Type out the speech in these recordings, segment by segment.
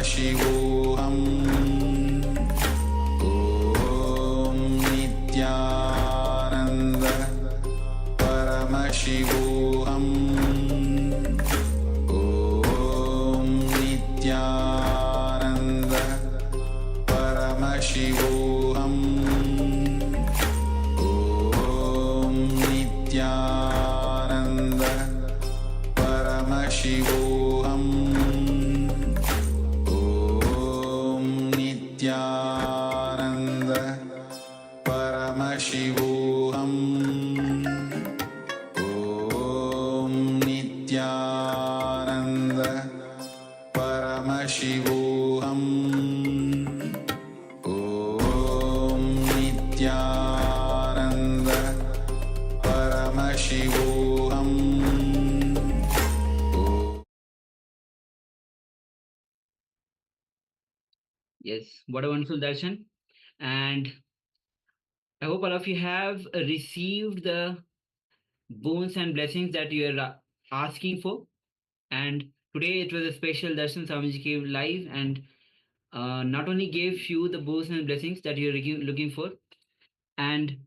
Paramashivoham Om Nityananda Paramashivoham Om Nityananda Paramashivoham Om Nityananda Paramashivoham Om Nityananda Paramashivoham Om Nityananda Paramashivoham Om Nityananda Paramashivoham. Yes, what a wonderful darshan. And I hope all of you have received the boons and blessings that you are asking for. And today it was a special darshan Swamiji gave live, and not only gave you the boons and blessings that you're looking for, and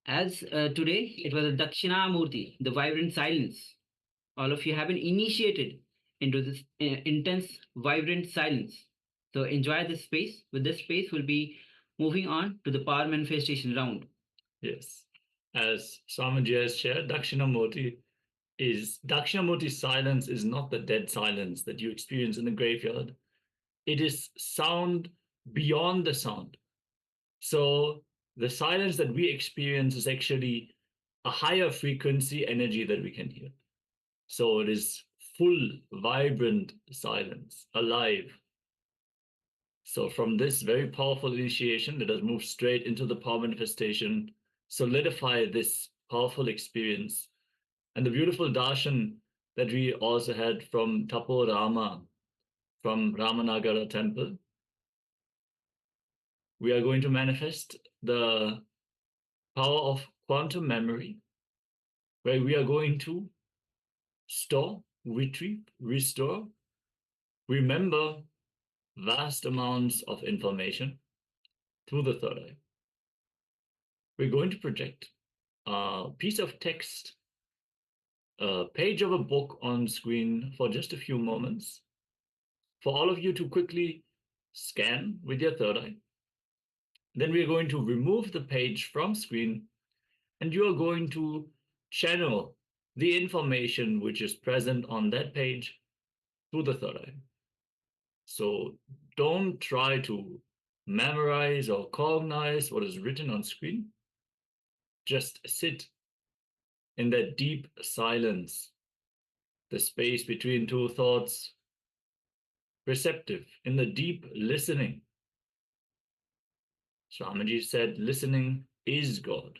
as today it was a Dakshinamurti, the vibrant silence. All of you have been initiated into this intense, vibrant silence. So enjoy this space. With this space, we'll be moving on to the power manifestation round. Yes. As Swamiji has shared, Dakshinamurti's silence is not the dead silence that you experience in the graveyard. It is sound beyond the sound. So the silence that we experience is actually a higher frequency energy that we can hear. So it is full, vibrant silence, alive. So from this very powerful initiation, let us move straight into the power manifestation, solidify this powerful experience. And the beautiful darshan that we also had from Tapo Rama, from Ramanagara temple, we are going to manifest the power of quantum memory, where we are going to store, retrieve, restore, remember vast amounts of information through the third eye. We're going to project a piece of text, a page of a book on screen for just a few moments, for all of you to quickly scan with your third eye. Then we're going to remove the page from screen, and you are going to channel the information which is present on that page through the third eye. So don't try to memorize or cognize what is written on screen. Just sit in that deep silence, the space between two thoughts, receptive, in the deep listening. Swamiji said, listening is God.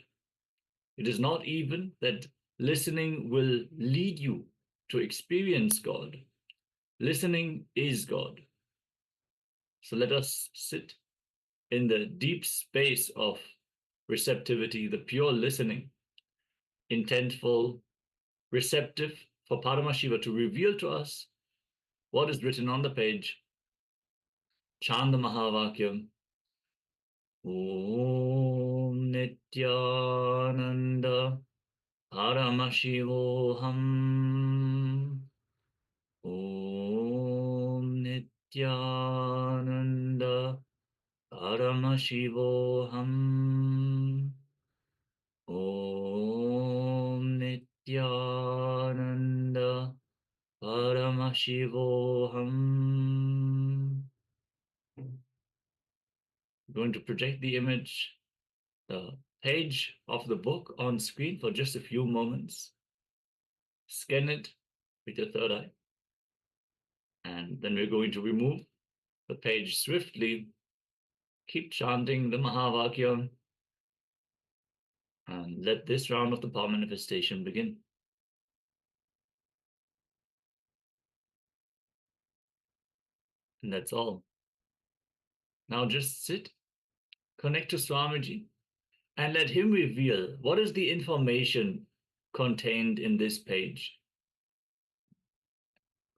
It is not even that listening will lead you to experience God. Listening is God. So let us sit in the deep space of receptivity, the pure listening, intentful, receptive for Paramashiva to reveal to us what is written on the page. Chant the Mahavakyam. Om Nityananda Paramashivoham. Om Nityananda Paramashivoham. Om Nityananda Paramashivoham. I'm going to project the image, the page of the book on screen for just a few moments. Scan it with your third eye. And then we're going to remove the page swiftly. Keep chanting the Mahavakyam. And let this round of the power manifestation begin. And that's all. Now just sit, connect to Swamiji, and let him reveal what is the information contained in this page.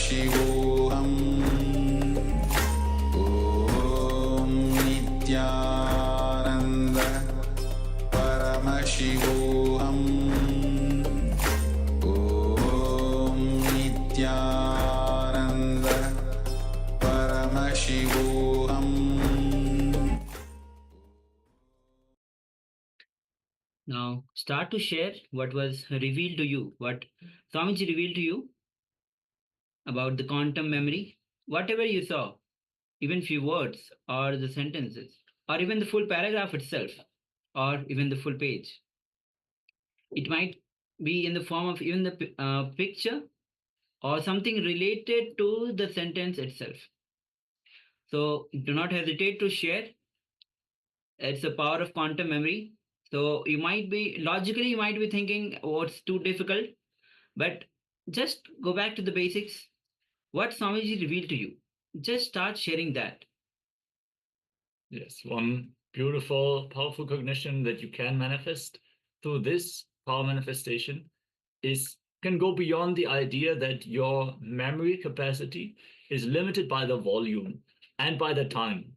Paramashivoham Nityananda Paramashivoham Nityananda Paramashivoham. Now start to share what was revealed to you, what Swamiji revealed to you about the quantum memory, whatever you saw, even few words or the sentences, or even the full paragraph itself, or even the full page. It might be in the form of even the picture or something related to the sentence itself. So do not hesitate to share. It's the power of quantum memory. So you might be logically, you might be thinking, oh, it's too difficult, but just go back to the basics. What Swamiji revealed to you, just start sharing that. Yes, one beautiful, powerful cognition that you can manifest through this power manifestation can go beyond the idea that your memory capacity is limited by the volume and by the time.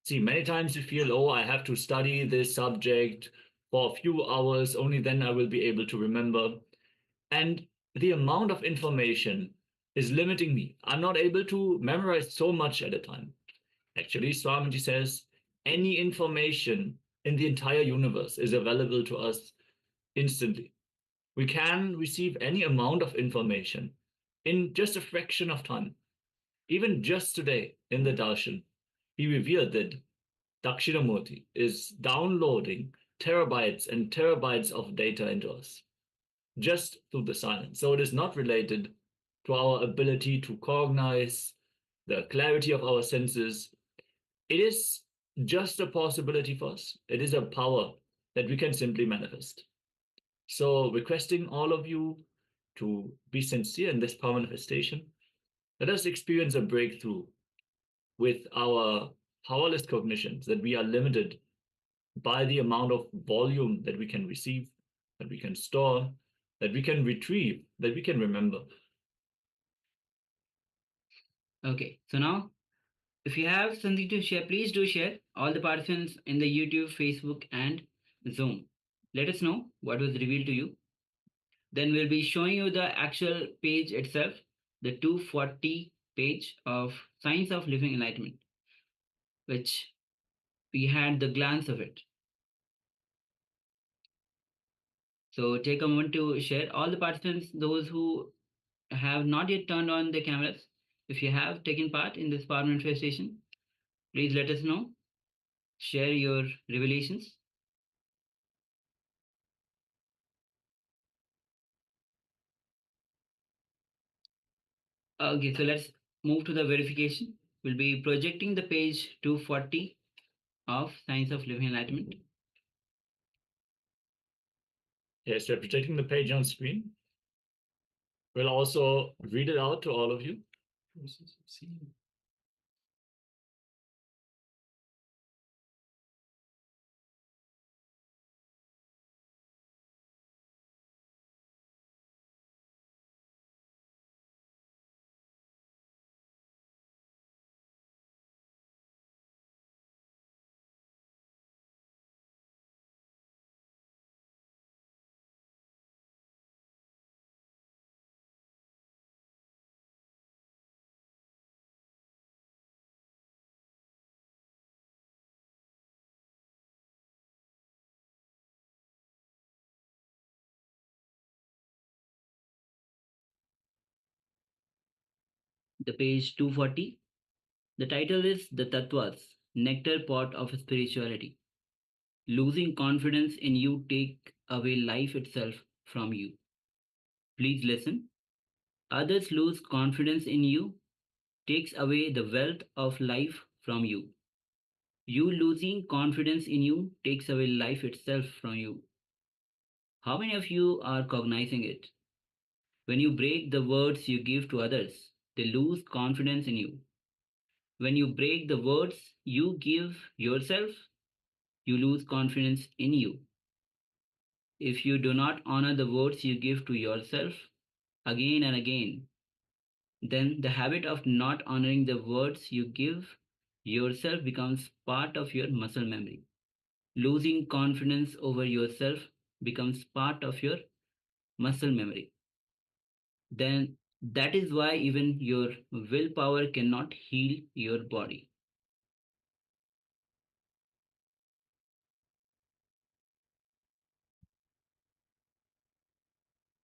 See, many times you feel, oh, I have to study this subject for a few hours, only then I will be able to remember. And the amount of information is limiting me. I'm not able to memorize so much at a time. Actually, Swamiji says any information in the entire universe is available to us instantly. We can receive any amount of information in just a fraction of time. Even just today in the darshan, he revealed that Dakshinamurti is downloading terabytes and terabytes of data into us just through the silence. So it is not related to our ability to cognize, the clarity of our senses. It is just a possibility for us. It is a power that we can simply manifest. So requesting all of you to be sincere in this power manifestation. Let us experience a breakthrough with our powerless cognitions, that we are limited by the amount of volume that we can receive, that we can store, that we can retrieve, that we can remember. Okay, so now if you have something to share, please do share. All the participants in the YouTube, Facebook, and Zoom, let us know what was revealed to you. Then we'll be showing you the actual page itself, the 240 page of Science of Living Enlightenment, which we had the glance of it. So take a moment to share. All the participants, those who have not yet turned on their cameras, if you have taken part in this power manifestation, please let us know. Share your revelations. Okay, so let's move to the verification. We'll be projecting the page 240 of Science of Living Enlightenment. Yes, we're projecting the page on screen. We'll also read it out to all of you. The page 240. The title is The Tattvas, Nectar Pot of Spirituality. Losing confidence in you take away life itself from you. Please listen. Others lose confidence in you takes away the wealth of life from you. You losing confidence in you takes away life itself from you. How many of you are cognizing it? When you break the words you give to others, they lose confidence in you. When you break the words you give yourself, you lose confidence in you. If you do not honor the words you give to yourself again and again, then the habit of not honoring the words you give yourself becomes part of your muscle memory. Losing confidence over yourself becomes part of your muscle memory. Then that is why even your willpower cannot heal your body.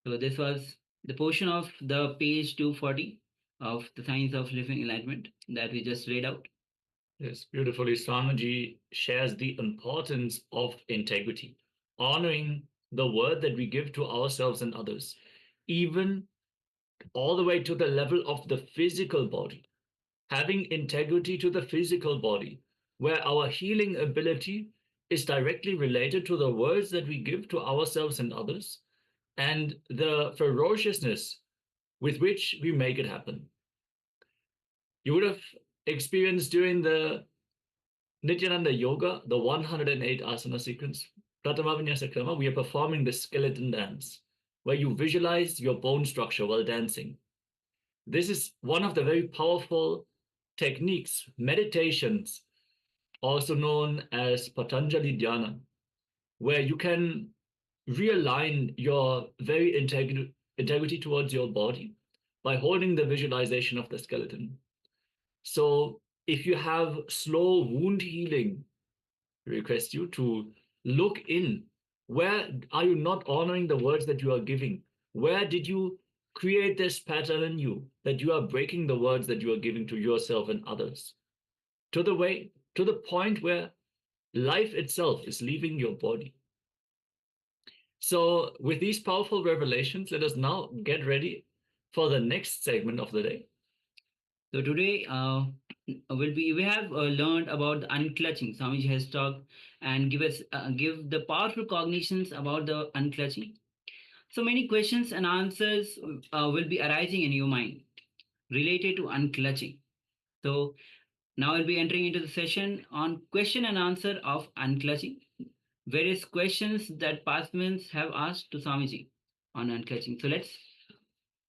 So this was the portion of the page 240 of the Science of Living Enlightenment that we just read out. Yes, beautifully. Swamiji shares the importance of integrity, honoring the word that we give to ourselves and others, even all the way to the level of the physical body. Having integrity to the physical body, where our healing ability is directly related to the words that we give to ourselves and others, and the ferociousness with which we make it happen. You would have experienced during the Nityananda Yoga, the 108 asana sequence, Pratama Vinyasa Krama, we are performing the skeleton dance, where you visualize your bone structure while dancing. This is one of the very powerful techniques, meditations, also known as Patanjali Dhyana, where you can realign your very integrity towards your body by holding the visualization of the skeleton. So if you have slow wound healing, I request you to look in. Where are you not honoring the words that you are giving? Where did you create this pattern in you that you are breaking the words that you are giving to yourself and others? To the point where life itself is leaving your body. So with these powerful revelations, let us now get ready for the next segment of the day. So today we have learned about the unclutching. Swamiji has talked and give the powerful cognitions about the unclutching. So many questions and answers will be arising in your mind related to unclutching. So now we'll be entering into the session on question and answer of unclutching. Various questions that participants have asked to Swamiji on unclutching. So let's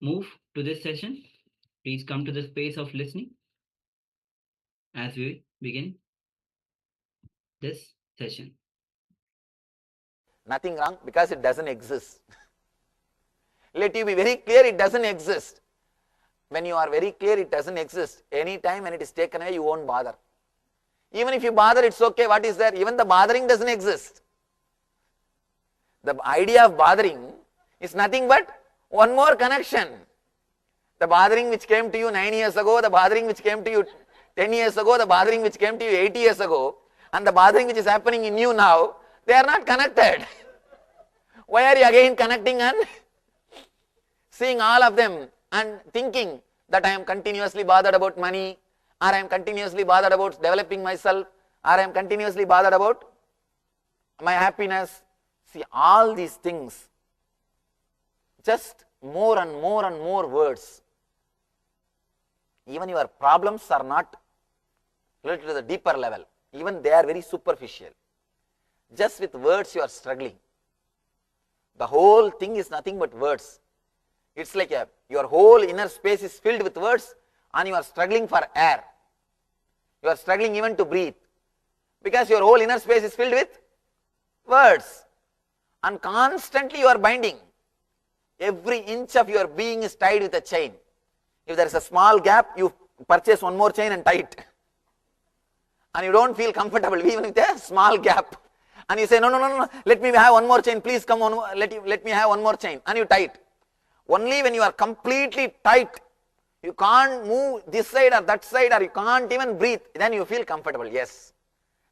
move to this session. Please come to the space of listening as we begin this session. Nothing wrong because it doesn't exist. Let you be very clear, it doesn't exist. When you are very clear it doesn't exist, any time when it is taken away, you won't bother. Even if you bother, it's okay, what is there? Even the bothering doesn't exist. The idea of bothering is nothing but one more connection. The bothering which came to you 9 years ago, the bothering which came to you 10 years ago, the bothering which came to you 8 years ago, and the bothering which is happening in you now, they are not connected. Why are you again connecting and seeing all of them and thinking that I am continuously bothered about money, or I am continuously bothered about developing myself, or I am continuously bothered about my happiness? See, all these things, just more and more and more words. Even your problems are not related to the deeper level. Even they are very superficial. Just with words you are struggling. The whole thing is nothing but words. It's like your whole inner space is filled with words and you are struggling for air. You are struggling even to breathe. Because your whole inner space is filled with words. And constantly you are binding. Every inch of your being is tied with a chain. If there is a small gap, you purchase one more chain and tie it. And you don't feel comfortable even with a small gap. And you say, no, let me have one more chain, please come on, let me have one more chain. And you tie it. Only when you are completely tight, you can't move this side or that side, or you can't even breathe, then you feel comfortable. Yes,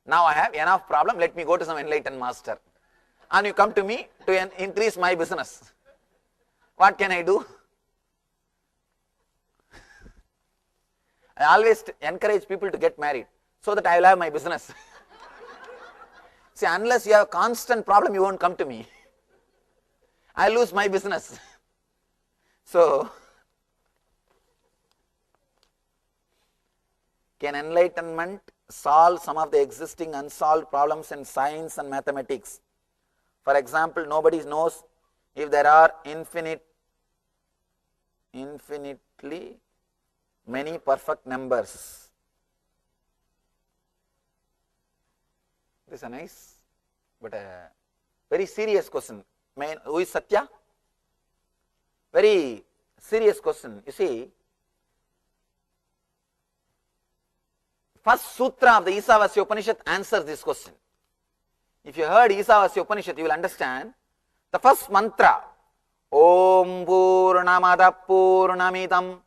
now I have enough problem, let me go to some enlightened master. And you come to me to increase my business. What can I do? I always encourage people to get married so that I will have my business. See, unless you have constant problem, you won't come to me. I lose my business. So, can enlightenment solve some of the existing unsolved problems in science and mathematics? For example, nobody knows if there are infinitely many perfect numbers. This is a nice but a very serious question. Who is Satya? Very serious question. You see, first sutra of the Isavasya Upanishad answers this question. If you heard Isavasya Upanishad, you will understand the first mantra, Om Purnamada Purnamidam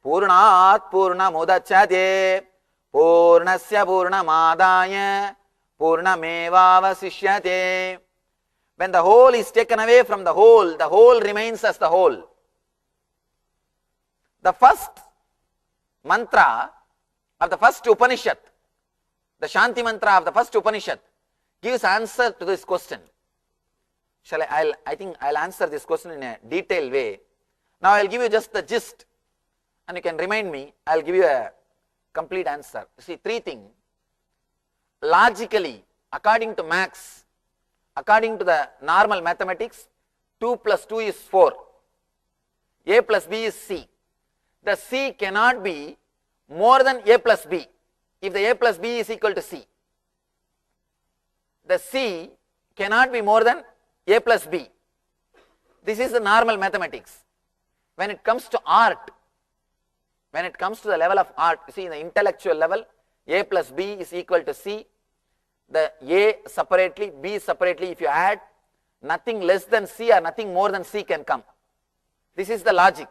Purnat Purnamudachyate Purnasya Purnamadaya Purnamevavasishyate. When the whole is taken away from the whole remains as the whole. The first mantra of the first Upanishad, the Shanti mantra of the first Upanishad, gives answer to this question. I think I'll answer this question in a detailed way. Now I'll give you just the gist and you can remind me, I'll give you a complete answer. You see, three things. Logically, according to Max, according to the normal mathematics, 2 plus 2 is 4. A plus B is C. The C cannot be more than A plus B if the A plus B is equal to C. The C cannot be more than A plus B. This is the normal mathematics. When it comes to art, when it comes to the level of art, you see, in the intellectual level, A plus B is equal to C. The A separately, B separately, if you add, nothing less than C or nothing more than C can come. This is the logic,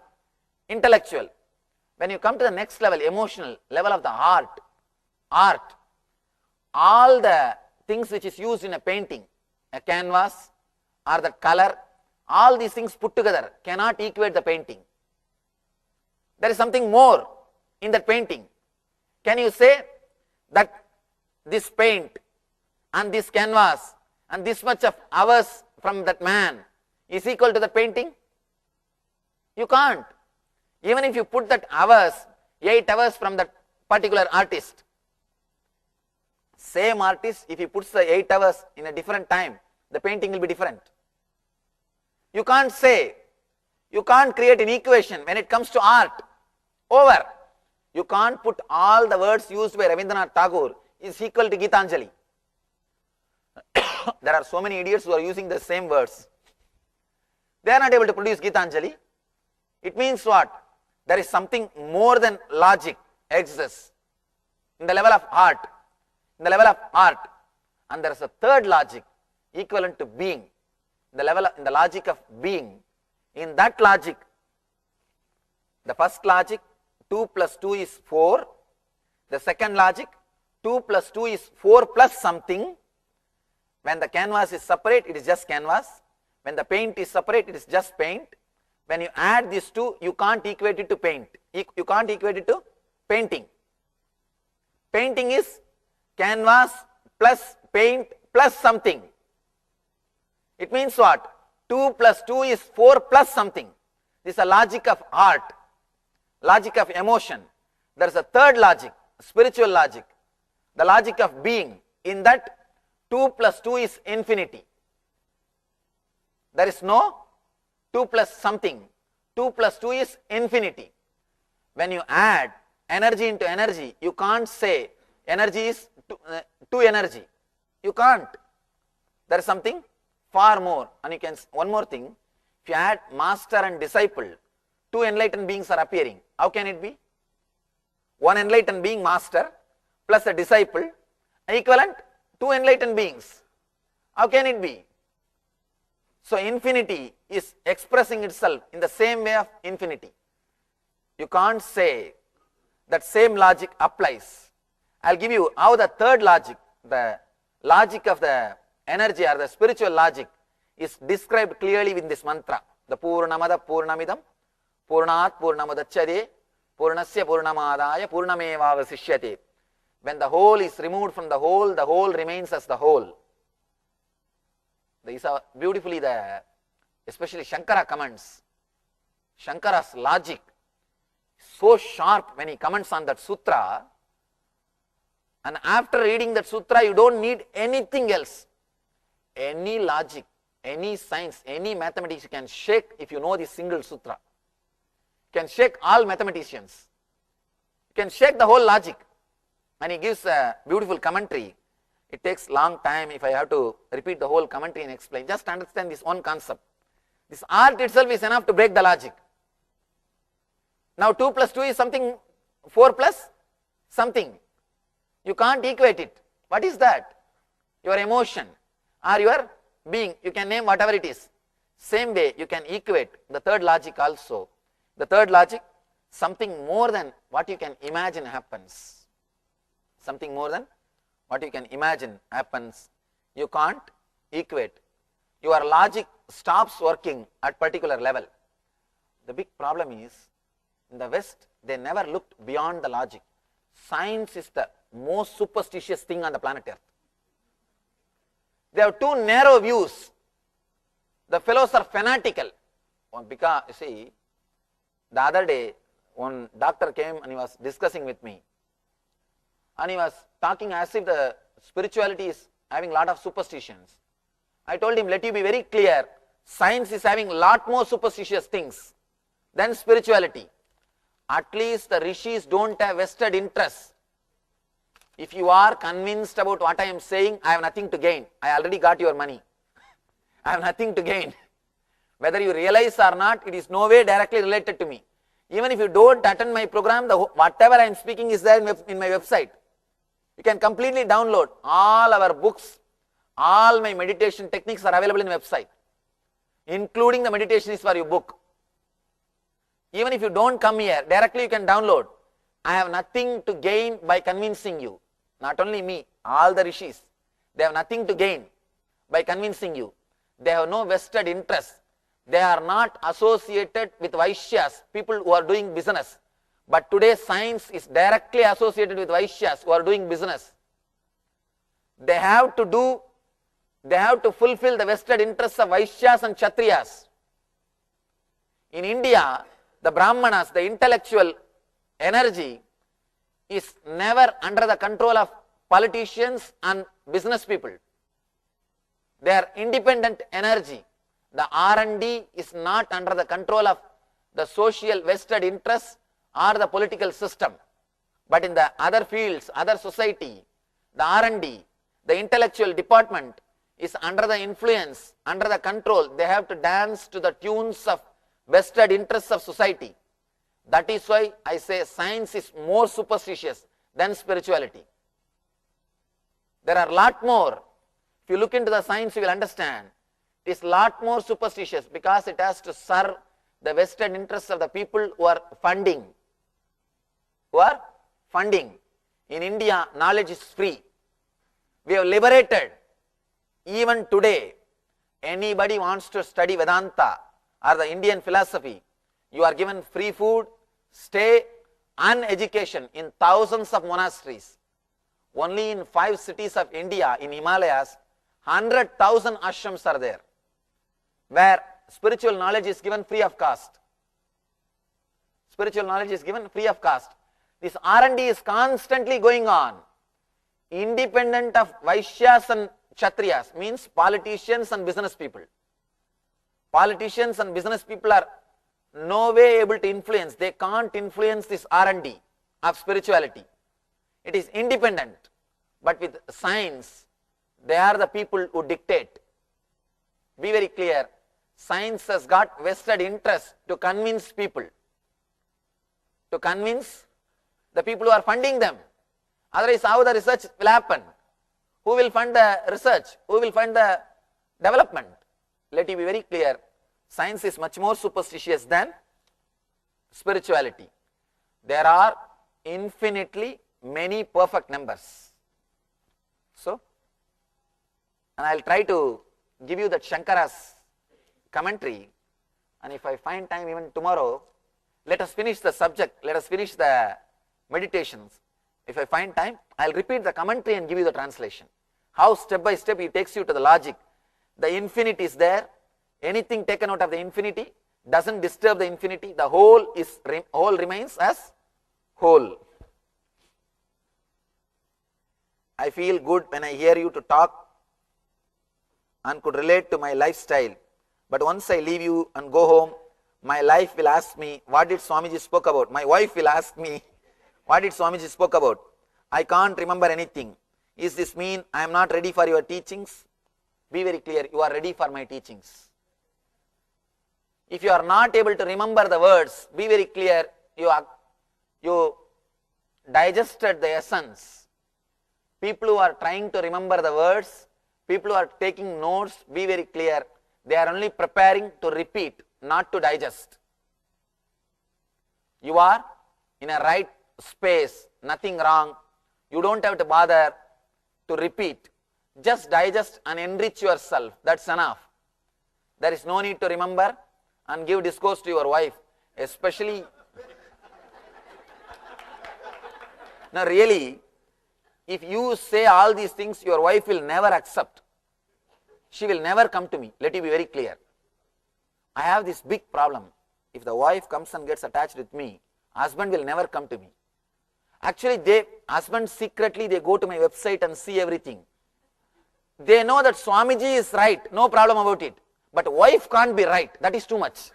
intellectual. When you come to the next level, emotional, level of the art, all the things which is used in a painting, a canvas or the color, all these things put together cannot equate the painting. There is something more in that painting. Can you say that this paint and this canvas and this much of hours from that man is equal to the painting? You can't. Even if you put that hours, 8 hours from that particular artist, same artist, if he puts the 8 hours in a different time, the painting will be different. You can't say, you can't create an equation when it comes to art. Over. You can't put all the words used by Rabindranath Tagore is equal to Gitanjali. There are so many idiots who are using the same words. They are not able to produce Gitanjali. It means what? There is something more than logic exists in the level of art. In the level of art. And there is a third logic equivalent to being. In the logic of being. In that logic, the first logic, 2 plus 2 is 4. The second logic, 2 plus 2 is 4 plus something. When the canvas is separate, it is just canvas. When the paint is separate, it is just paint. When you add these two, you can't equate it to paint. You can't equate it to painting. Painting is canvas plus paint plus something. It means what? 2 plus 2 is 4 plus something. This is a logic of art, logic of emotion. There is a third logic, spiritual logic, the logic of being. In that, 2 plus 2 is infinity. There is no 2 plus something. 2 plus 2 is infinity. When you add energy into energy, you can't say energy is 2 energy. You can't. There is something far more. And you can, one more thing, if you add master and disciple, 2 enlightened beings are appearing. How can it be? One enlightened being, master, plus a disciple, equivalent 2 enlightened beings. How can it be? So infinity is expressing itself in the same way of infinity. You can't say that same logic applies. I'll give you how the third logic, the logic of the energy or the spiritual logic, is described clearly in this mantra. The Purnamada Purnamidam Purnat Purnamudachyate Purnasya Purnamadaya Purnamevavasishyate. When the whole is removed from the whole remains as the whole. These are beautifully especially Shankara comments. Shankara's logic so sharp when he comments on that sutra, and after reading that sutra you don't need anything else. Any logic, any science, any mathematics you can shake if you know this single sutra. You can shake all mathematicians. can shake the whole logic. And he gives a beautiful commentary. It takes long time if I have to repeat the whole commentary and explain. Just understand this one concept. This art itself is enough to break the logic. Now 2 plus 2 is something, 4 plus something. You can't equate it. What is that? Your emotion or your being. You can name whatever it is. Same way you can equate the third logic also. The third logic, something more than what you can imagine happens. Something more than what you can imagine happens. You can't equate. Your logic stops working at particular level. The big problem is, in the West, they never looked beyond the logic. Science is the most superstitious thing on the planet Earth. They have too narrow views. The fellows are fanatical. Because, you see, the other day, one doctor came and he was discussing with me. And he was talking as if the spirituality is having a lot of superstitions. I told him, let you be very clear, science is having a lot more superstitious things than spirituality. At least the rishis don't have vested interests. If you are convinced about what I am saying, I have nothing to gain. I already got your money. I have nothing to gain. Whether you realize or not, it is no way directly related to me. Even if you don't attend my program, whatever I am speaking is there in my website. You can completely download all our books, all my meditation techniques are available in the website, including the meditation is for your book. Even if you don't come here, directly you can download. I have nothing to gain by convincing you. Not only me, all the rishis. They have nothing to gain by convincing you. They have no vested interest. They are not associated with Vaishyas, people who are doing business. But today science is directly associated with Vaishyas who are doing business. They have to fulfill the vested interests of Vaishyas and Kshatriyas. In India, the Brahmanas, the intellectual energy is never under the control of politicians and business people. They are independent energy. The R&D is not under the control of the social vested interests or the political system. But in the other fields, other society, the R&D, the intellectual department is under the influence, under the control. They have to dance to the tunes of vested interests of society. That is why I say science is more superstitious than spirituality. There are a lot more. If you look into the science, you will understand. It is a lot more superstitious because it has to serve the vested interests of the people who are funding. In India, knowledge is free. We have liberated. Even today, anybody wants to study Vedanta or the Indian philosophy, you are given free food, stay and education in thousands of monasteries. Only in 5 cities of India, in Himalayas, 100,000 ashrams are there, where spiritual knowledge is given free of cost. Spiritual knowledge is given free of cost. This R&D is constantly going on. Independent of Vaishyas and Kshatriyas, means politicians and business people. Politicians and business people are no way able to influence. They can't influence this R&D of spirituality. It is independent. But with science, they are the people who dictate. Be very clear. Science has got vested interest to convince people. To convince the people who are funding them. Otherwise, how the research will happen? Who will fund the research? Who will fund the development? Let me be very clear. Science is much more superstitious than spirituality. There are infinitely many perfect numbers. So, and I will try to give you that Shankara's commentary, and if I find time even tomorrow, let us finish the subject, let us finish the meditations. If I find time, I will repeat the commentary and give you the translation. How step by step he takes you to the logic. The infinity is there. Anything taken out of the infinity doesn't disturb the infinity. The whole remains as whole. I feel good when I hear you to talk and could relate to my lifestyle. But once I leave you and go home, my life will ask me, what did Swamiji spoke about? My wife will ask me, What did Swamiji spoke about? I can't remember anything. Is this mean I am not ready for your teachings? Be very clear, you are ready for my teachings. If you are not able to remember the words, be very clear, you digested the essence. People who are trying to remember the words, people who are taking notes, be very clear, they are only preparing to repeat, not to digest. You are in a right space, nothing wrong. You don't have to bother to repeat. Just digest and enrich yourself. That's enough. There is no need to remember and give discourse to your wife, especially. Now really, if you say all these things, your wife will never accept. She will never come to me. Let me be very clear. I have this big problem. If the wife comes and gets attached with me, husband will never come to me. Actually, husband secretly they go to my website and see everything. They know that Swamiji is right, no problem about it. But wife can't be right, that is too much.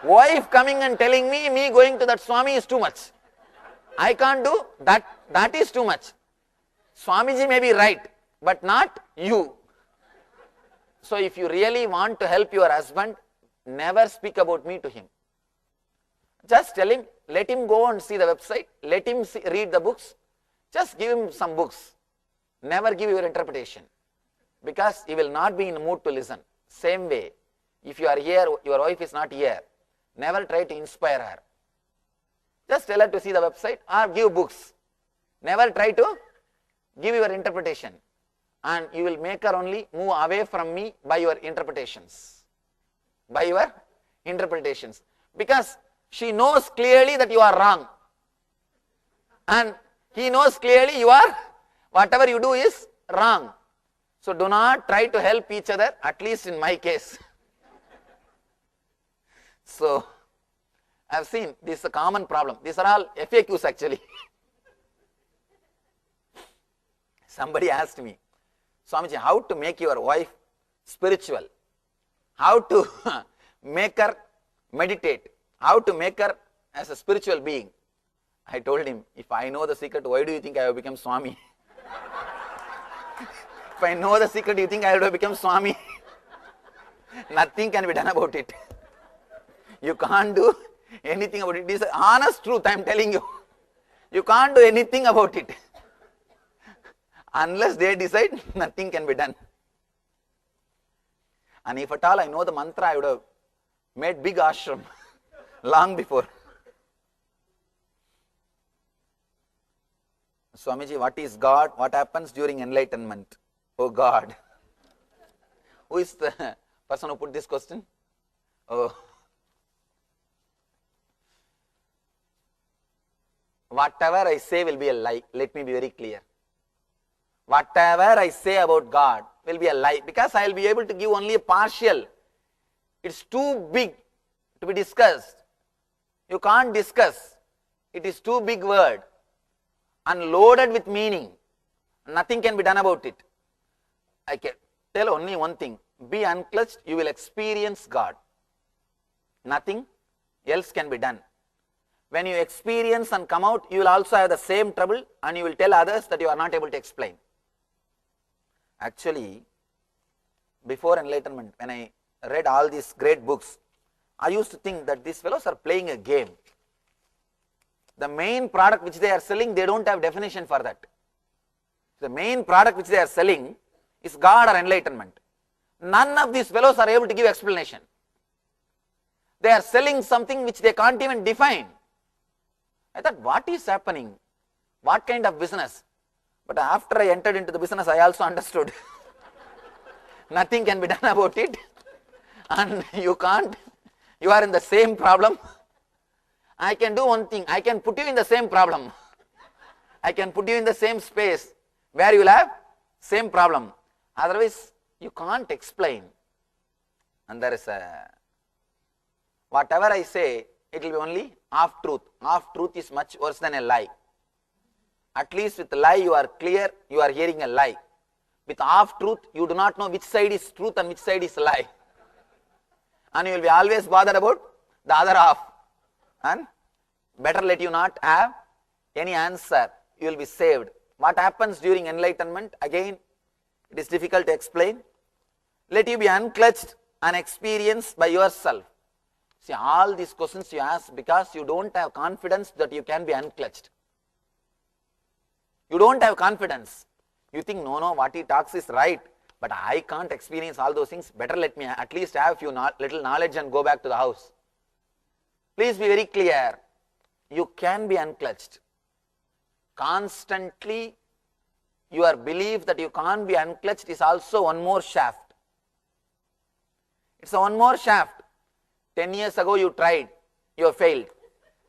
Wife coming and telling me going to that Swami is too much. I can't do that, that is too much. Swamiji may be right, but not you. So if you really want to help your husband, never speak about me to him. Just tell him, let him go and see the website, let him read the books, just give him some books. Never give your interpretation, because he will not be in the mood to listen. Same way, if you are here, your wife is not here, never try to inspire her. Just tell her to see the website or give books. Never try to give your interpretation, and you will make her only move away from me by your interpretations. By your interpretations. Because she knows clearly that you are wrong, and he knows clearly you are, whatever you do is wrong. So do not try to help each other, at least in my case. So I have seen this is a common problem. These are all FAQs actually. Somebody asked me, Swamiji, how to make your wife spiritual? How to make her meditate? How to make her as a spiritual being? I told him, if I know the secret, why do you think I have become Swami? If I know the secret, do you think I would have become Swami? Nothing can be done about it. You can't do anything about it. This is honest truth, I am telling you. You can't do anything about it. Unless they decide, nothing can be done. And if at all I know the mantra, I would have made big ashram long before. Swamiji, what is God? What happens during enlightenment? Oh God. Who is the person who put this question? Oh. Whatever I say will be a lie. Let me be very clear. Whatever I say about God will be a lie, because I will be able to give only a partial. It's too big to be discussed. You can't discuss. It is too big word and loaded with meaning. Nothing can be done about it. I can tell only one thing. Be unclutched, you will experience God. Nothing else can be done. When you experience and come out, you will also have the same trouble, and you will tell others that you are not able to explain. Actually, before enlightenment, when I read all these great books, I used to think that these fellows are playing a game. The main product which they are selling, they don't have definition for that. The main product which they are selling is God or enlightenment. None of these fellows are able to give explanation. They are selling something which they can't even define. I thought, what is happening? What kind of business? But after I entered into the business, I also understood. Nothing can be done about it. And you can't. You are in the same problem. I can do one thing. I can put you in the same problem. I can put you in the same space where you will have same problem. Otherwise, you can't explain. And there is a, whatever I say, it will be only half truth. Half truth is much worse than a lie. At least with lie you are clear, you are hearing a lie. With half truth, you do not know which side is truth and which side is lie. And you will be always bothered about the other half. And better let you not have any answer, you will be saved. What happens during enlightenment? Again, it is difficult to explain. Let you be unclutched and experienced by yourself. See, all these questions you ask because you don't have confidence that you can be unclutched. You don't have confidence. You think, no, what he talks is right, but I can't experience all those things. Better let me at least have a few little knowledge and go back to the house. Please be very clear. You can be unclutched. Constantly, your belief that you can't be unclutched is also one more shaft. It's a one more shaft. 10 years ago you tried, you have failed.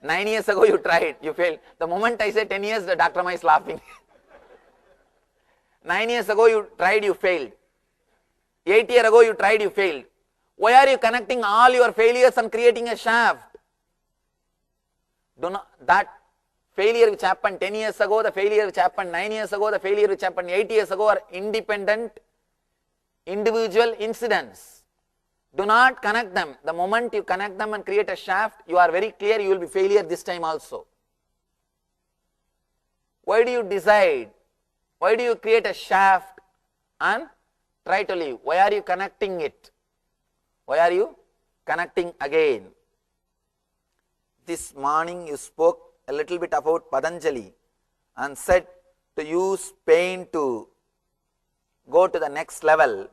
9 years ago you tried, you failed. The moment I say 10 years, the Dr. Ma is laughing. 9 years ago you tried, you failed. 8 years ago you tried, you failed. Why are you connecting all your failures and creating a shaft? Do not, that failure which happened 10 years ago, the failure which happened 9 years ago, the failure which happened 8 years ago are independent, individual incidents. Do not connect them. The moment you connect them and create a shaft, you are very clear you will be failure this time also. Why do you decide? Why do you create a shaft and try to leave? Why are you connecting it? Why are you connecting again? This morning you spoke a little bit about Patanjali and said to use pain to go to the next level.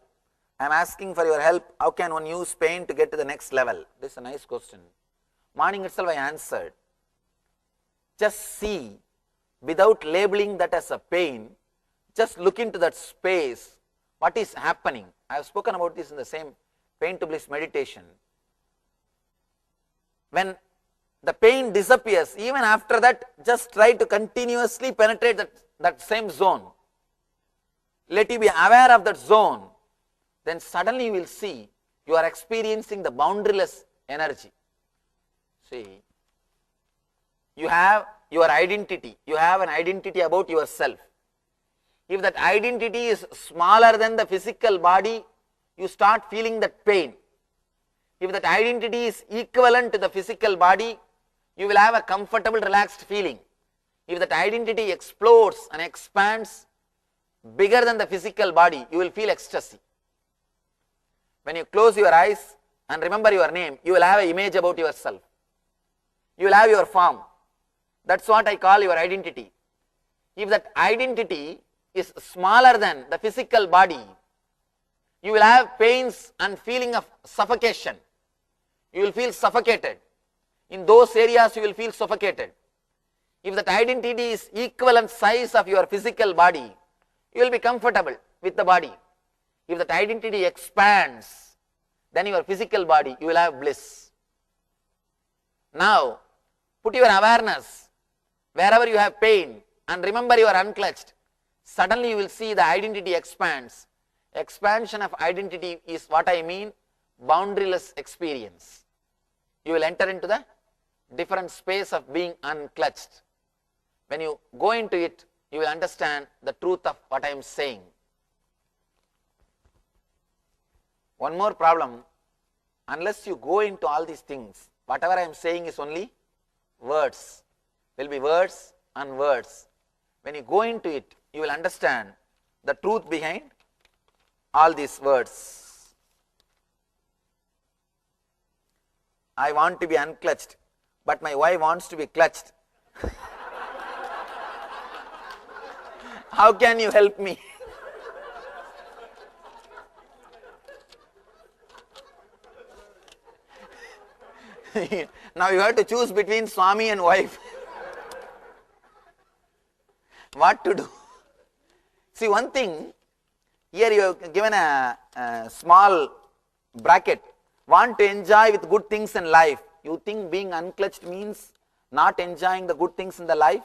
I am asking for your help. How can one use pain to get to the next level? This is a nice question. Morning itself I answered. Just see, without labeling that as a pain, just look into that space. What is happening? I have spoken about this in the same Pain to Bliss meditation. When the pain disappears, even after that, just try to continuously penetrate that same zone. Let you be aware of that zone. Then suddenly you will see you are experiencing the boundaryless energy. See, you have your identity. You have an identity about yourself. If that identity is smaller than the physical body, you start feeling that pain. If that identity is equivalent to the physical body, you will have a comfortable, relaxed feeling. If that identity explodes and expands bigger than the physical body, you will feel ecstasy. When you close your eyes and remember your name, you will have an image about yourself. You will have your form. That's what I call your identity. If that identity is smaller than the physical body, you will have pains and feeling of suffocation. You will feel suffocated. In those areas you will feel suffocated. If that identity is equivalent size of your physical body, you will be comfortable with the body. If that identity expands, then your physical body, you will have bliss. Now, put your awareness wherever you have pain and remember you are unclutched. Suddenly you will see the identity expands. Expansion of identity is what I mean, boundaryless experience. You will enter into the different space of being unclutched. When you go into it, you will understand the truth of what I am saying. One more problem, unless you go into all these things, whatever I am saying is only words, will be words and words. When you go into it, you will understand the truth behind all these words. I want to be unclutched, but my wife wants to be clutched. How can you help me? Now you have to choose between Swami and wife. What to do? See, one thing, here you have given a small bracket. Want to enjoy with good things in life. You think being unclutched means not enjoying the good things in the life?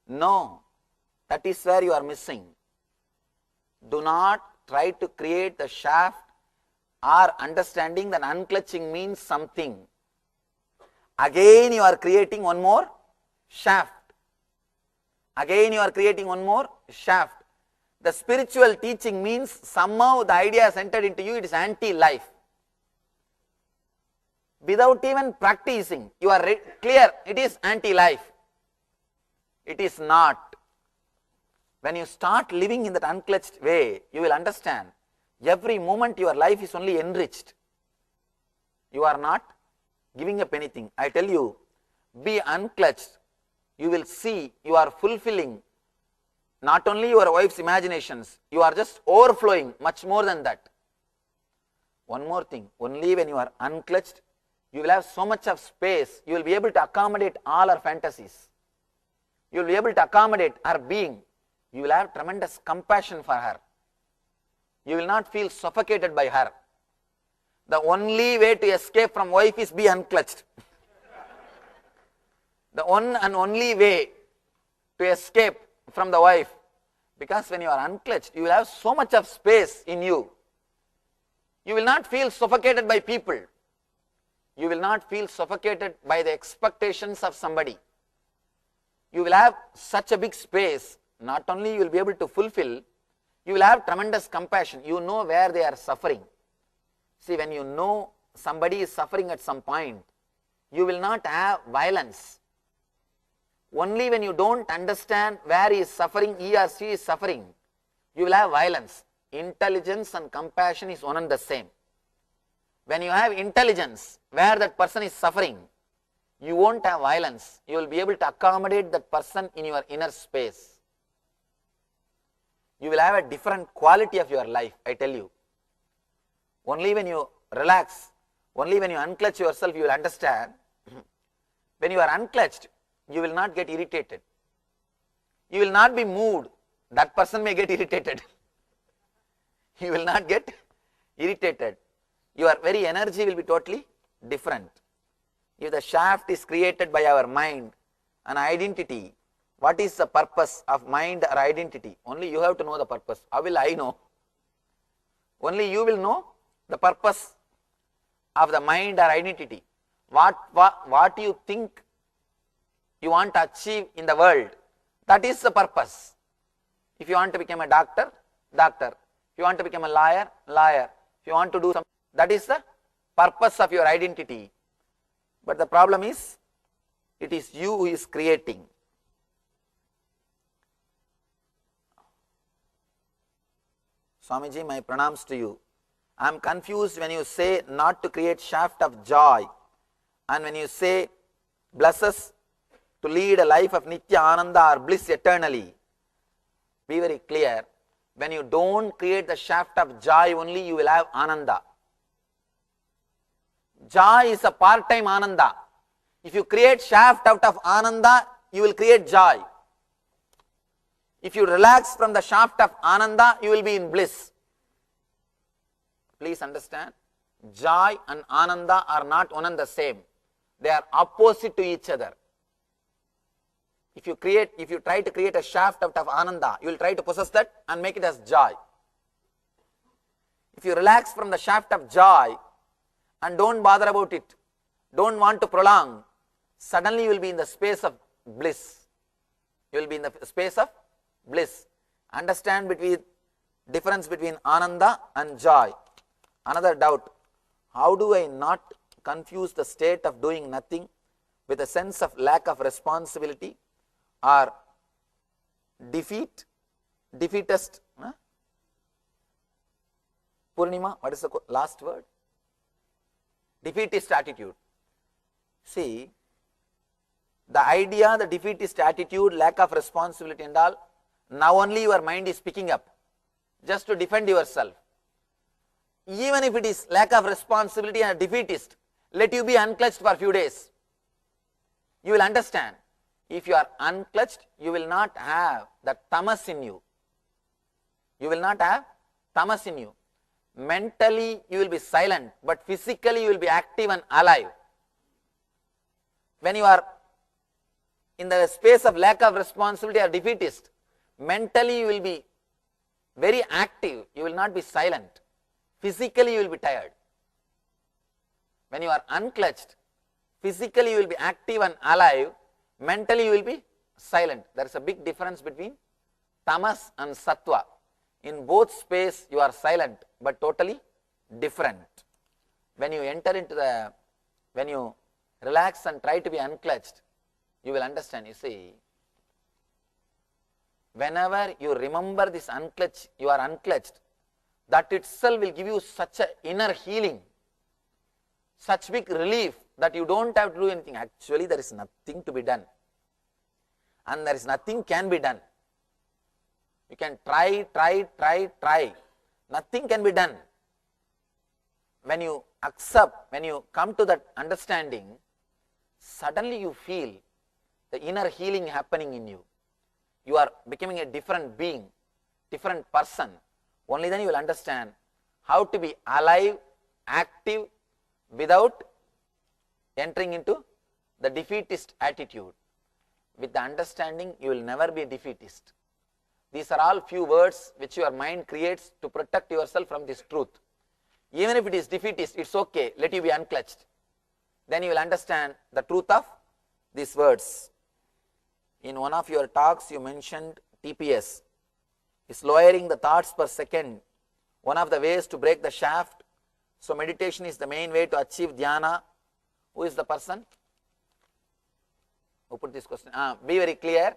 No, that is where you are missing. Do not try to create the shaft or understanding that unclutching means something. Again you are creating one more shaft. Again you are creating one more shaft. The spiritual teaching means somehow the idea has entered into you, it is anti-life. Without even practicing, you are clear, it is anti-life. It is not. When you start living in that unclutched way, you will understand every moment your life is only enriched. You are not giving up anything. I tell you, be unclutched. You will see you are fulfilling not only your wife's imaginations, you are just overflowing much more than that. One more thing, only when you are unclutched, you will have so much of space, you will be able to accommodate all her fantasies. You will be able to accommodate her being. You will have tremendous compassion for her. You will not feel suffocated by her. The only way to escape from wife is be unclutched. The one and only way to escape from the wife, because when you are unclutched, you will have so much of space in you. You will not feel suffocated by people. You will not feel suffocated by the expectations of somebody. You will have such a big space, not only you will be able to fulfill, you will have tremendous compassion. You know where they are suffering. See, when you know somebody is suffering at some point, you will not have violence. Only when you don't understand where he is suffering, he or she is suffering, you will have violence. Intelligence and compassion is one and the same. When you have intelligence where that person is suffering, you won't have violence. You will be able to accommodate that person in your inner space. You will have a different quality of your life, I tell you. Only when you relax, only when you unclutch yourself, you will understand. When you are unclutched, you will not get irritated. You will not be moved. That person may get irritated. You will not get irritated. Your very energy will be totally different. If the shaft is created by our mind, an identity, what is the purpose of mind or identity? Only you have to know the purpose. How will I know? Only you will know the purpose of the mind or identity. What you think you want to achieve in the world, that is the purpose. If you want to become a doctor, doctor. If you want to become a lawyer, lawyer. If you want to do something, that is the purpose of your identity. But the problem is, it is you who is creating. Swamiji, my pranams to you. I am confused when you say not to create shaft of joy, and when you say blesses to lead a life of Nitya Ananda or bliss eternally. Be very clear. When you don't create the shaft of joy only, you will have Ananda. Joy is a part-time Ananda. If you create shaft out of Ananda, you will create joy. If you relax from the shaft of Ananda, you will be in bliss. Please understand, joy and Ananda are not one and the same. They are opposite to each other. If you try to create a shaft out of Ananda, you will try to possess that and make it as joy. If you relax from the shaft of joy and don't bother about it, don't want to prolong, suddenly you will be in the space of bliss. You will be in the space of bliss. Understand difference between Ananda and joy. Another doubt, how do I not confuse the state of doing nothing with a sense of lack of responsibility or defeatist? Purnima, what is the last word? Defeatist attitude. See, the idea, the defeatist attitude, lack of responsibility and all, now only your mind is picking up just to defend yourself. Even if it is lack of responsibility and defeatist, let you be unclutched for a few days. You will understand. If you are unclutched, you will not have the tamas in you. You will not have tamas in you. Mentally you will be silent, but physically you will be active and alive. When you are in the space of lack of responsibility or defeatist, mentally you will be very active, you will not be silent. Physically you will be tired. When you are unclutched, physically you will be active and alive, mentally you will be silent. There is a big difference between tamas and sattva. In both space you are silent, but totally different. When you enter into when you relax and try to be unclutched, you will understand. You see, whenever you remember this unclutch, you are unclutched, that itself will give you such an inner healing, such big relief that you don't have to do anything. Actually, there is nothing to be done, and there is nothing can be done. You can try, nothing can be done. When you accept, when you come to that understanding, suddenly you feel the inner healing happening in you. You are becoming a different being, different person. Only then you will understand how to be alive, active, without entering into the defeatist attitude. With the understanding, you will never be a defeatist. These are all few words which your mind creates to protect yourself from this truth. Even if it is defeatist, it's okay, let you be unclutched. Then you will understand the truth of these words. In one of your talks, you mentioned TPS. It's lowering the thoughts per second. One of the ways to break the shaft. So meditation is the main way to achieve dhyana. Who is the person who put this question? Be very clear.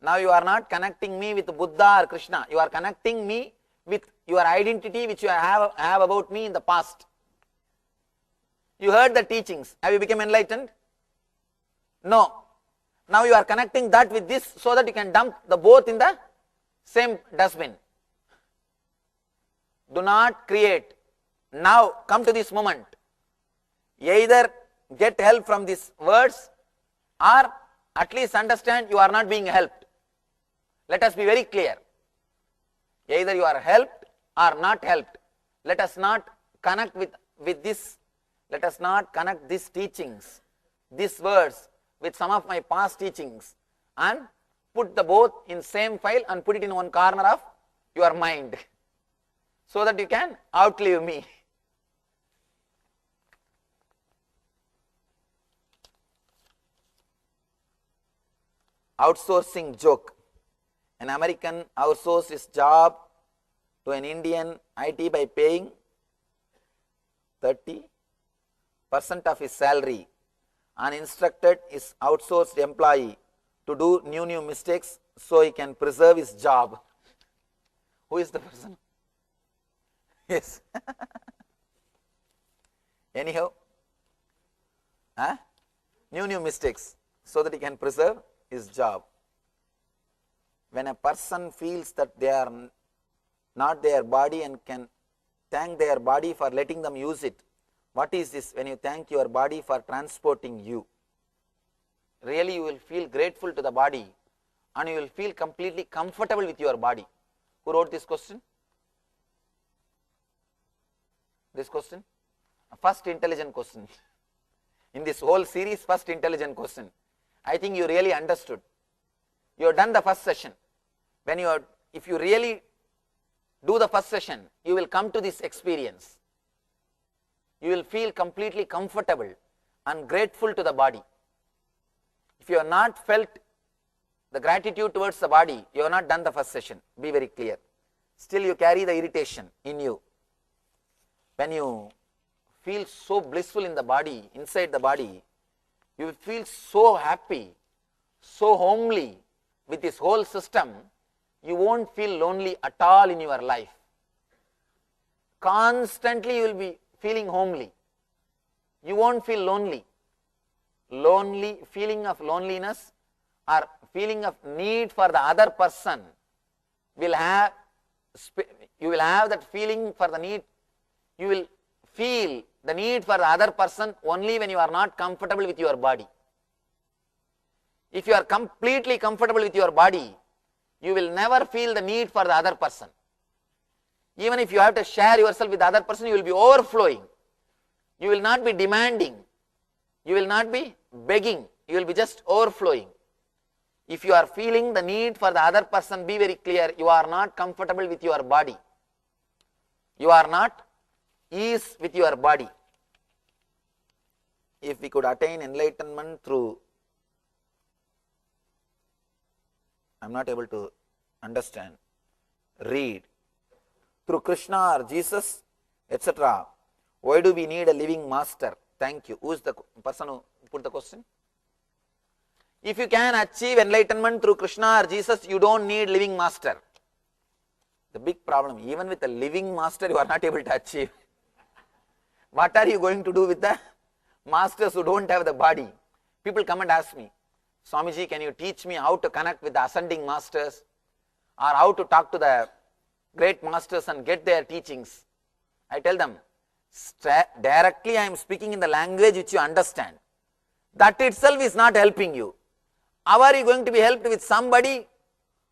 Now you are not connecting me with Buddha or Krishna. You are connecting me with your identity which you have about me in the past. You heard the teachings. Have you become enlightened? No. Now you are connecting that with this so that you can dump the both in the same dustbin. Do not create. Now come to this moment. Either get help from these words or at least understand you are not being helped. Let us be very clear. Either you are helped or not helped. Let us not connect with this. Let us not connect these teachings, these words with some of my past teachings and put the both in same file and put it in one corner of your mind so that you can outlive me. Outsourcing joke. An American outsourced his job to an Indian IT by paying 30% of his salary and instructed his outsourced employee to do new mistakes so he can preserve his job. Who is the person? Yes. Anyhow, new mistakes so that he can preserve his job. When a person feels that they are not their body and can thank their body for letting them use it, what is this when you thank your body for transporting you? Really you will feel grateful to the body and you will feel completely comfortable with your body. Who wrote this question? This question? First intelligent question. In this whole series, first intelligent question. I think you really understood. You have done the first session. If you really do the first session, you will come to this experience. You will feel completely comfortable and grateful to the body. If you have not felt the gratitude towards the body, you have not done the first session. Be very clear. Still you carry the irritation in you. When you feel so blissful in the body, inside the body, you will feel so happy, so homely with this whole system, you won't feel lonely at all in your life. Constantly you will be feeling homely. You won't feel lonely. Feeling of loneliness or feeling of need for the other person will have, you will have that feeling for the need. You will feel the need for the other person only when you are not comfortable with your body. If you are completely comfortable with your body, you will never feel the need for the other person. Even if you have to share yourself with the other person, you will be overflowing. You will not be demanding. You will not be begging. You will be just overflowing. If you are feeling the need for the other person, be very clear, you are not comfortable with your body. You are not ease with your body. If we could attain enlightenment through, I am not able to understand, read, through Krishna or Jesus, etc. Why do we need a living master? Thank you. Who is the person who put the question? If you can achieve enlightenment through Krishna or Jesus, you don't need living master. The big problem, even with a living master, you are not able to achieve. What are you going to do with the masters who don't have the body? People come and ask me, Swamiji, can you teach me how to connect with the ascending masters, or how to talk to the great masters and get their teachings? I tell them, directly I am speaking in the language which you understand. That itself is not helping you. How are you going to be helped with somebody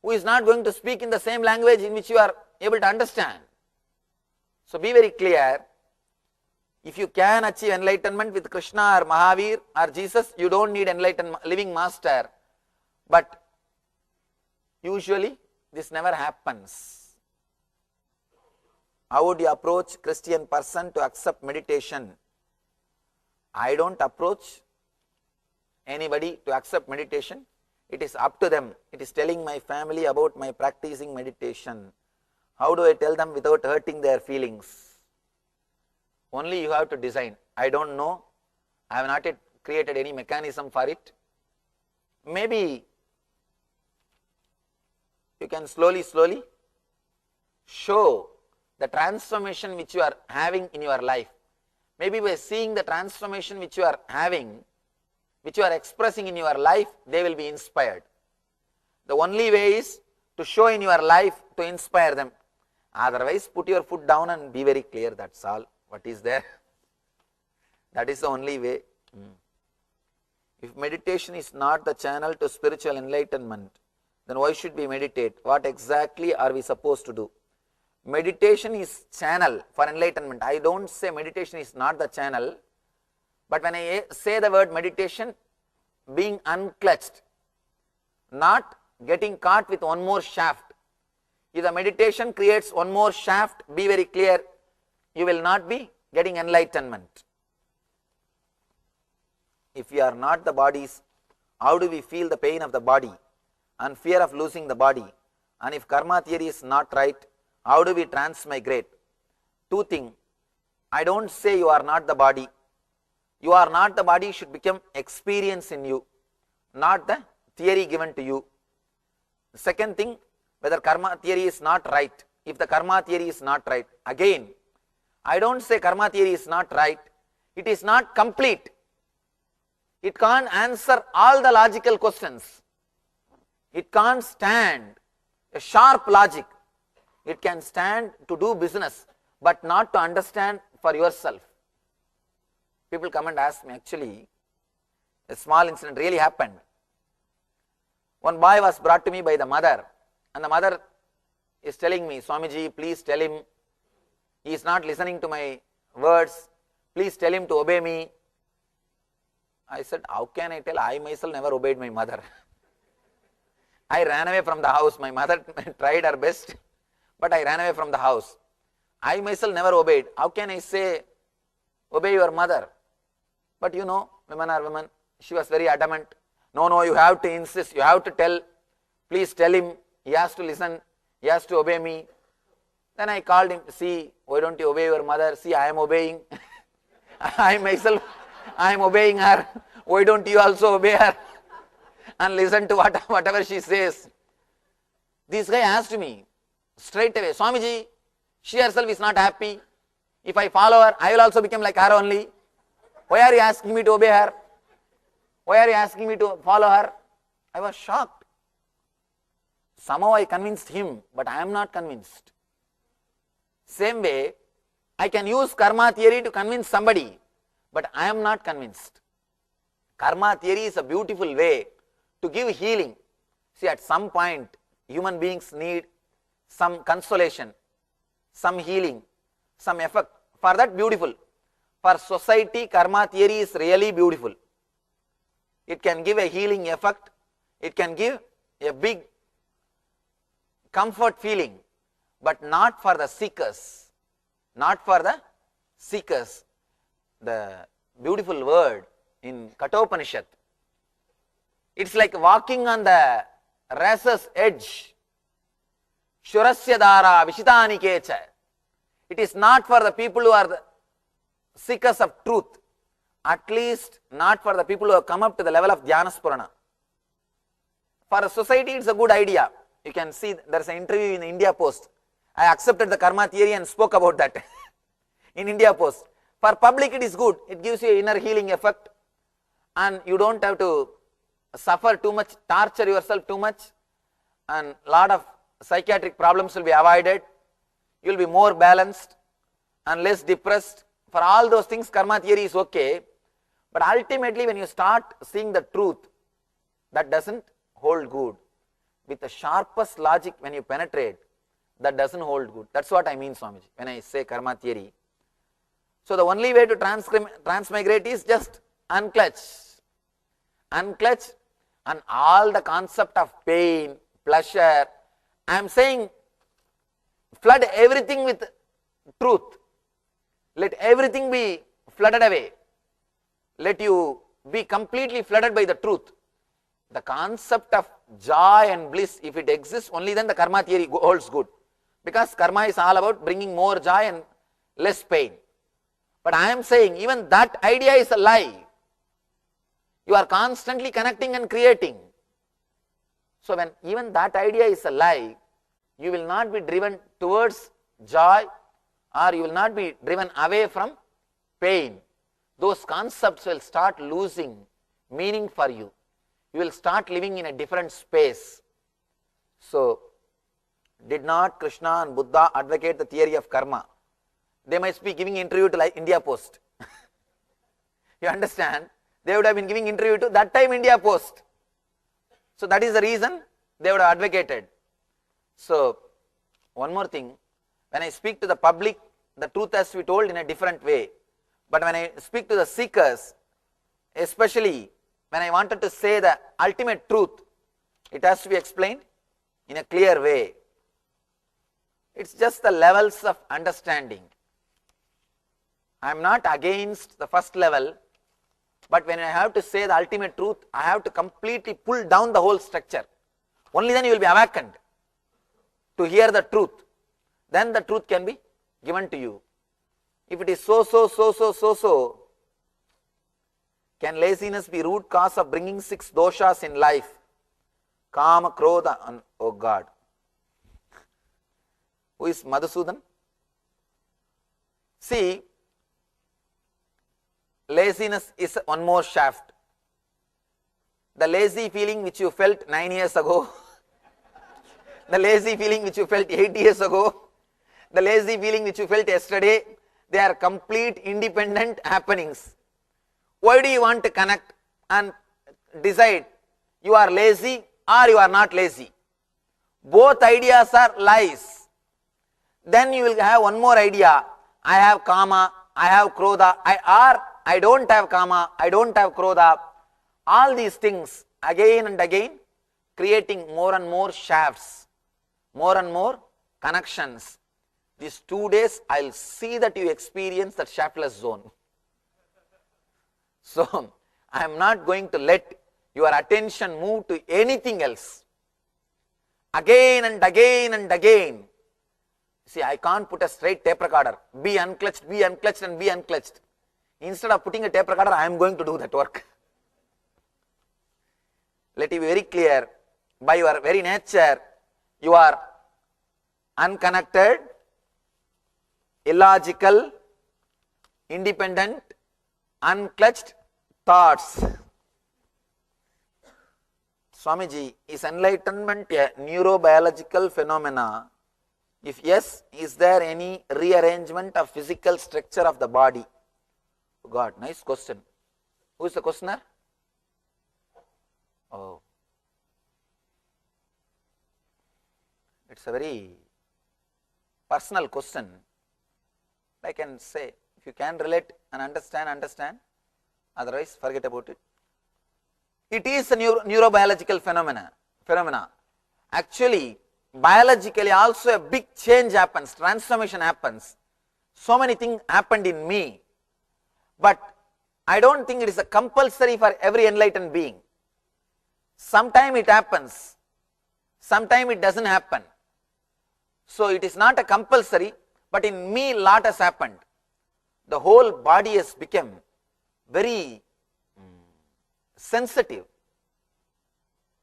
who is not going to speak in the same language in which you are able to understand? So be very clear. If you can achieve enlightenment with Krishna or Mahavir or Jesus, you don't need enlightenment living master. But usually this never happens. How would you approach Christian person to accept meditation? I don't approach anybody to accept meditation. It is up to them. It is telling my family about my practicing meditation. How do I tell them without hurting their feelings? Only you have to design. I don't know. I have not yet created any mechanism for it. Maybe you can slowly show the transformation which you are having in your life. Maybe by seeing the transformation which you are having, which you are expressing in your life, they will be inspired. The only way is to show in your life to inspire them. Otherwise, put your foot down and be very clear, that's all. What is there? That is the only way. If meditation is not the channel to spiritual enlightenment, then why should we meditate? What exactly are we supposed to do? Meditation is channel for enlightenment. I don't say meditation is not the channel, but when I say the word meditation, being unclutched, not getting caught with one more shaft. If the meditation creates one more shaft, be very clear, you will not be getting enlightenment. If we are not the bodies, how do we feel the pain of the body and fear of losing the body? And if karma theory is not right, how do we transmigrate? Two things. I don't say you are not the body. You are not the body should become experience in you, not the theory given to you. The second thing, whether karma theory is not right. If the karma theory is not right, again, I don't say karma theory is not right. It is not complete. It can't answer all the logical questions. It can't stand a sharp logic. It can stand to do business, but not to understand for yourself. People come and ask me, actually, a small incident really happened. One boy was brought to me by the mother, and the mother is telling me, Swamiji, please tell him, he is not listening to my words, please tell him to obey me. I said, how can I tell? I myself never obeyed my mother. I ran away from the house. My mother tried her best, but I ran away from the house. I myself never obeyed. How can I say, obey your mother? But you know, women are women. She was very adamant. No, you have to insist, you have to tell. Please tell him, he has to listen, he has to obey me. Then I called him, see, why don't you obey your mother? See, I am obeying. I myself, I am obeying her. Why don't you also obey her? And listen to whatever she says. This guy asked me straight away, Swamiji, she herself is not happy. If I follow her, I will also become like her only. Why are you asking me to obey her? Why are you asking me to follow her? I was shocked. Somehow I convinced him, but I am not convinced. Same way, I can use karma theory to convince somebody, but I am not convinced. Karma theory is a beautiful way to give healing. See, at some point, human beings need some consolation, some healing, some effect. For that, beautiful. For society, karma theory is really beautiful. It can give a healing effect. It can give a big comfort feeling, but not for the seekers. Not for the seekers. The beautiful word in Kathopanishad, it's like walking on the razor's edge. Shurasya dara vishitani kecha. It is not for the people who are the seekers of truth. At least not for the people who have come up to the level of Dhyana Spurana. For a society, it's a good idea. You can see there's an interview in the India Post. I accepted the karma theory and spoke about that in India Post. For public, it is good. It gives you inner healing effect, and you don't have to suffer too much, torture yourself too much, and lot of psychiatric problems will be avoided. You will be more balanced and less depressed. For all those things, karma theory is okay. But ultimately, when you start seeing the truth, that doesn't hold good. With the sharpest logic, when you penetrate, that doesn't hold good. That's what I mean, Swamiji, when I say karma theory. So the only way to transmigrate is just unclutch. Unclutch, and all the concept of pain, pleasure, I am saying flood everything with truth. Let everything be flooded away. Let you be completely flooded by the truth. The concept of joy and bliss, if it exists, only then the karma theory holds good. Because karma is all about bringing more joy and less pain. But I am saying even that idea is a lie. You are constantly connecting and creating. So when even that idea is a lie, you will not be driven towards joy, or you will not be driven away from pain. Those concepts will start losing meaning for you. You will start living in a different space. So, did not Krishna and Buddha advocate the theory of karma? They must be giving interview to like India Post. You understand? They would have been giving interview to that time India Post. So that is the reason they would have advocated. So, one more thing, when I speak to the public, the truth has to be told in a different way. But when I speak to the seekers, especially when I wanted to say the ultimate truth, it has to be explained in a clear way. It's just the levels of understanding. I am not against the first level, but when I have to say the ultimate truth, I have to completely pull down the whole structure. Only then you will be awakened to hear the truth. Then the truth can be given to you. If it is so, can laziness be root cause of bringing 6 doshas in life? Kama, Krodha, and oh God. Who is Madhusudan? See, laziness is one more shaft. The lazy feeling which you felt 9 years ago, the lazy feeling which you felt 8 years ago, the lazy feeling which you felt yesterday, they are complete independent happenings. Why do you want to connect and decide you are lazy or you are not lazy? Both ideas are lies. Then you will have one more idea. I have kama, I have krodha, I don't have kama, I don't have krodha. All these things again and again creating more and more shafts, more and more connections. These 2 days I will see that you experience that shaftless zone. So I am not going to let your attention move to anything else. Again and again and again. See, I can't put a straight tape recorder. Be unclutched and be unclutched. Instead of putting a tape recorder, I am going to do that work. Let it be very clear, by your very nature, you are unconnected, illogical, independent, unclutched thoughts. Swamiji, is enlightenment a neurobiological phenomena? If yes, is there any rearrangement of physical structure of the body? God, nice question. Who is the questioner? Oh, it's a very personal question. I can say, if you can relate and understand, otherwise forget about it. It is a neurobiological phenomena. Actually, biologically also a big change happens, transformation happens. So many things happened in me, but I don't think it is a compulsory for every enlightened being. Sometime it happens, sometime it doesn't happen. So it is not a compulsory, but in me lot has happened. The whole body has become very sensitive,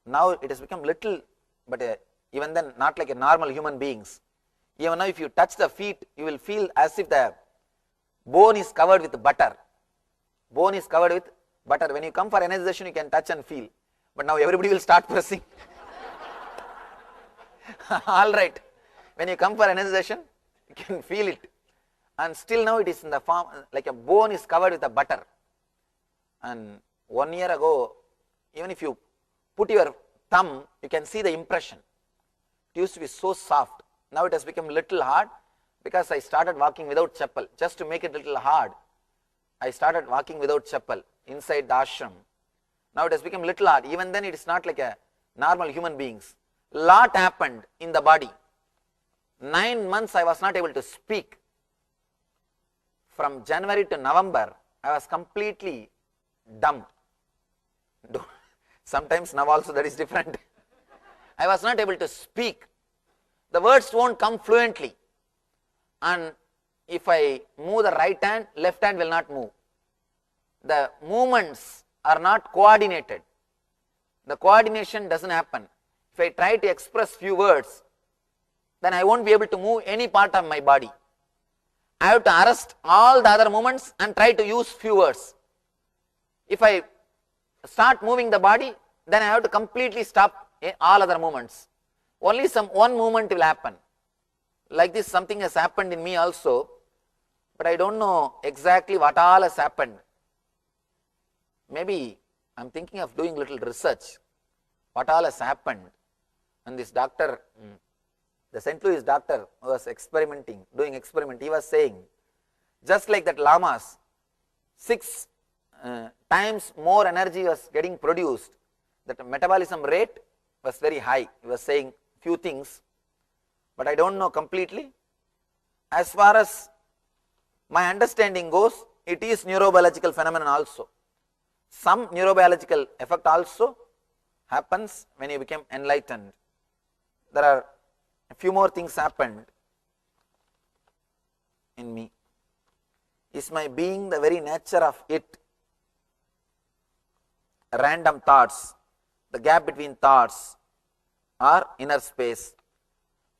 now it has become little, but even then not like a normal human beings. Even now if you touch the feet, you will feel as if the bone is covered with butter. Bone is covered with butter. When you come for energization, you can touch and feel. But now everybody will start pressing. All right. When you come for energization, you can feel it. And still now it is in the form, like a bone is covered with a butter. And 1 year ago, even if you put your thumb, you can see the impression. It used to be so soft. Now it has become little hard because I started walking without chappal. Just to make it little hard, I started walking without chappal inside the ashram. Now it has become little hard. Even then it is not like a normal human beings. Lot happened in the body. 9 months I was not able to speak. From January to November, I was completely dumb. Sometimes now also that is different. I was not able to speak. The words won't come fluently. And if I move the right hand, left hand will not move. The movements are not coordinated. The coordination doesn't happen. If I try to express few words, then I won't be able to move any part of my body. I have to arrest all the other movements and try to use few words. If I start moving the body, then I have to completely stop all other movements. Only one movement will happen. Like this, something has happened in me also, but I don't know exactly what all has happened. Maybe I am thinking of doing little research. What all has happened? And this doctor, the St. Louis doctor who was doing experiment, he was saying, just like that lamas, 6 times more energy was getting produced. That metabolism rate was very high. He was saying few things, but I don't know completely. As far as my understanding goes, it is neurobiological phenomenon also. Some neurobiological effect also happens when you become enlightened. There are a few more things happened in me. Is my being the very nature of it? Random thoughts, the gap between thoughts or inner space.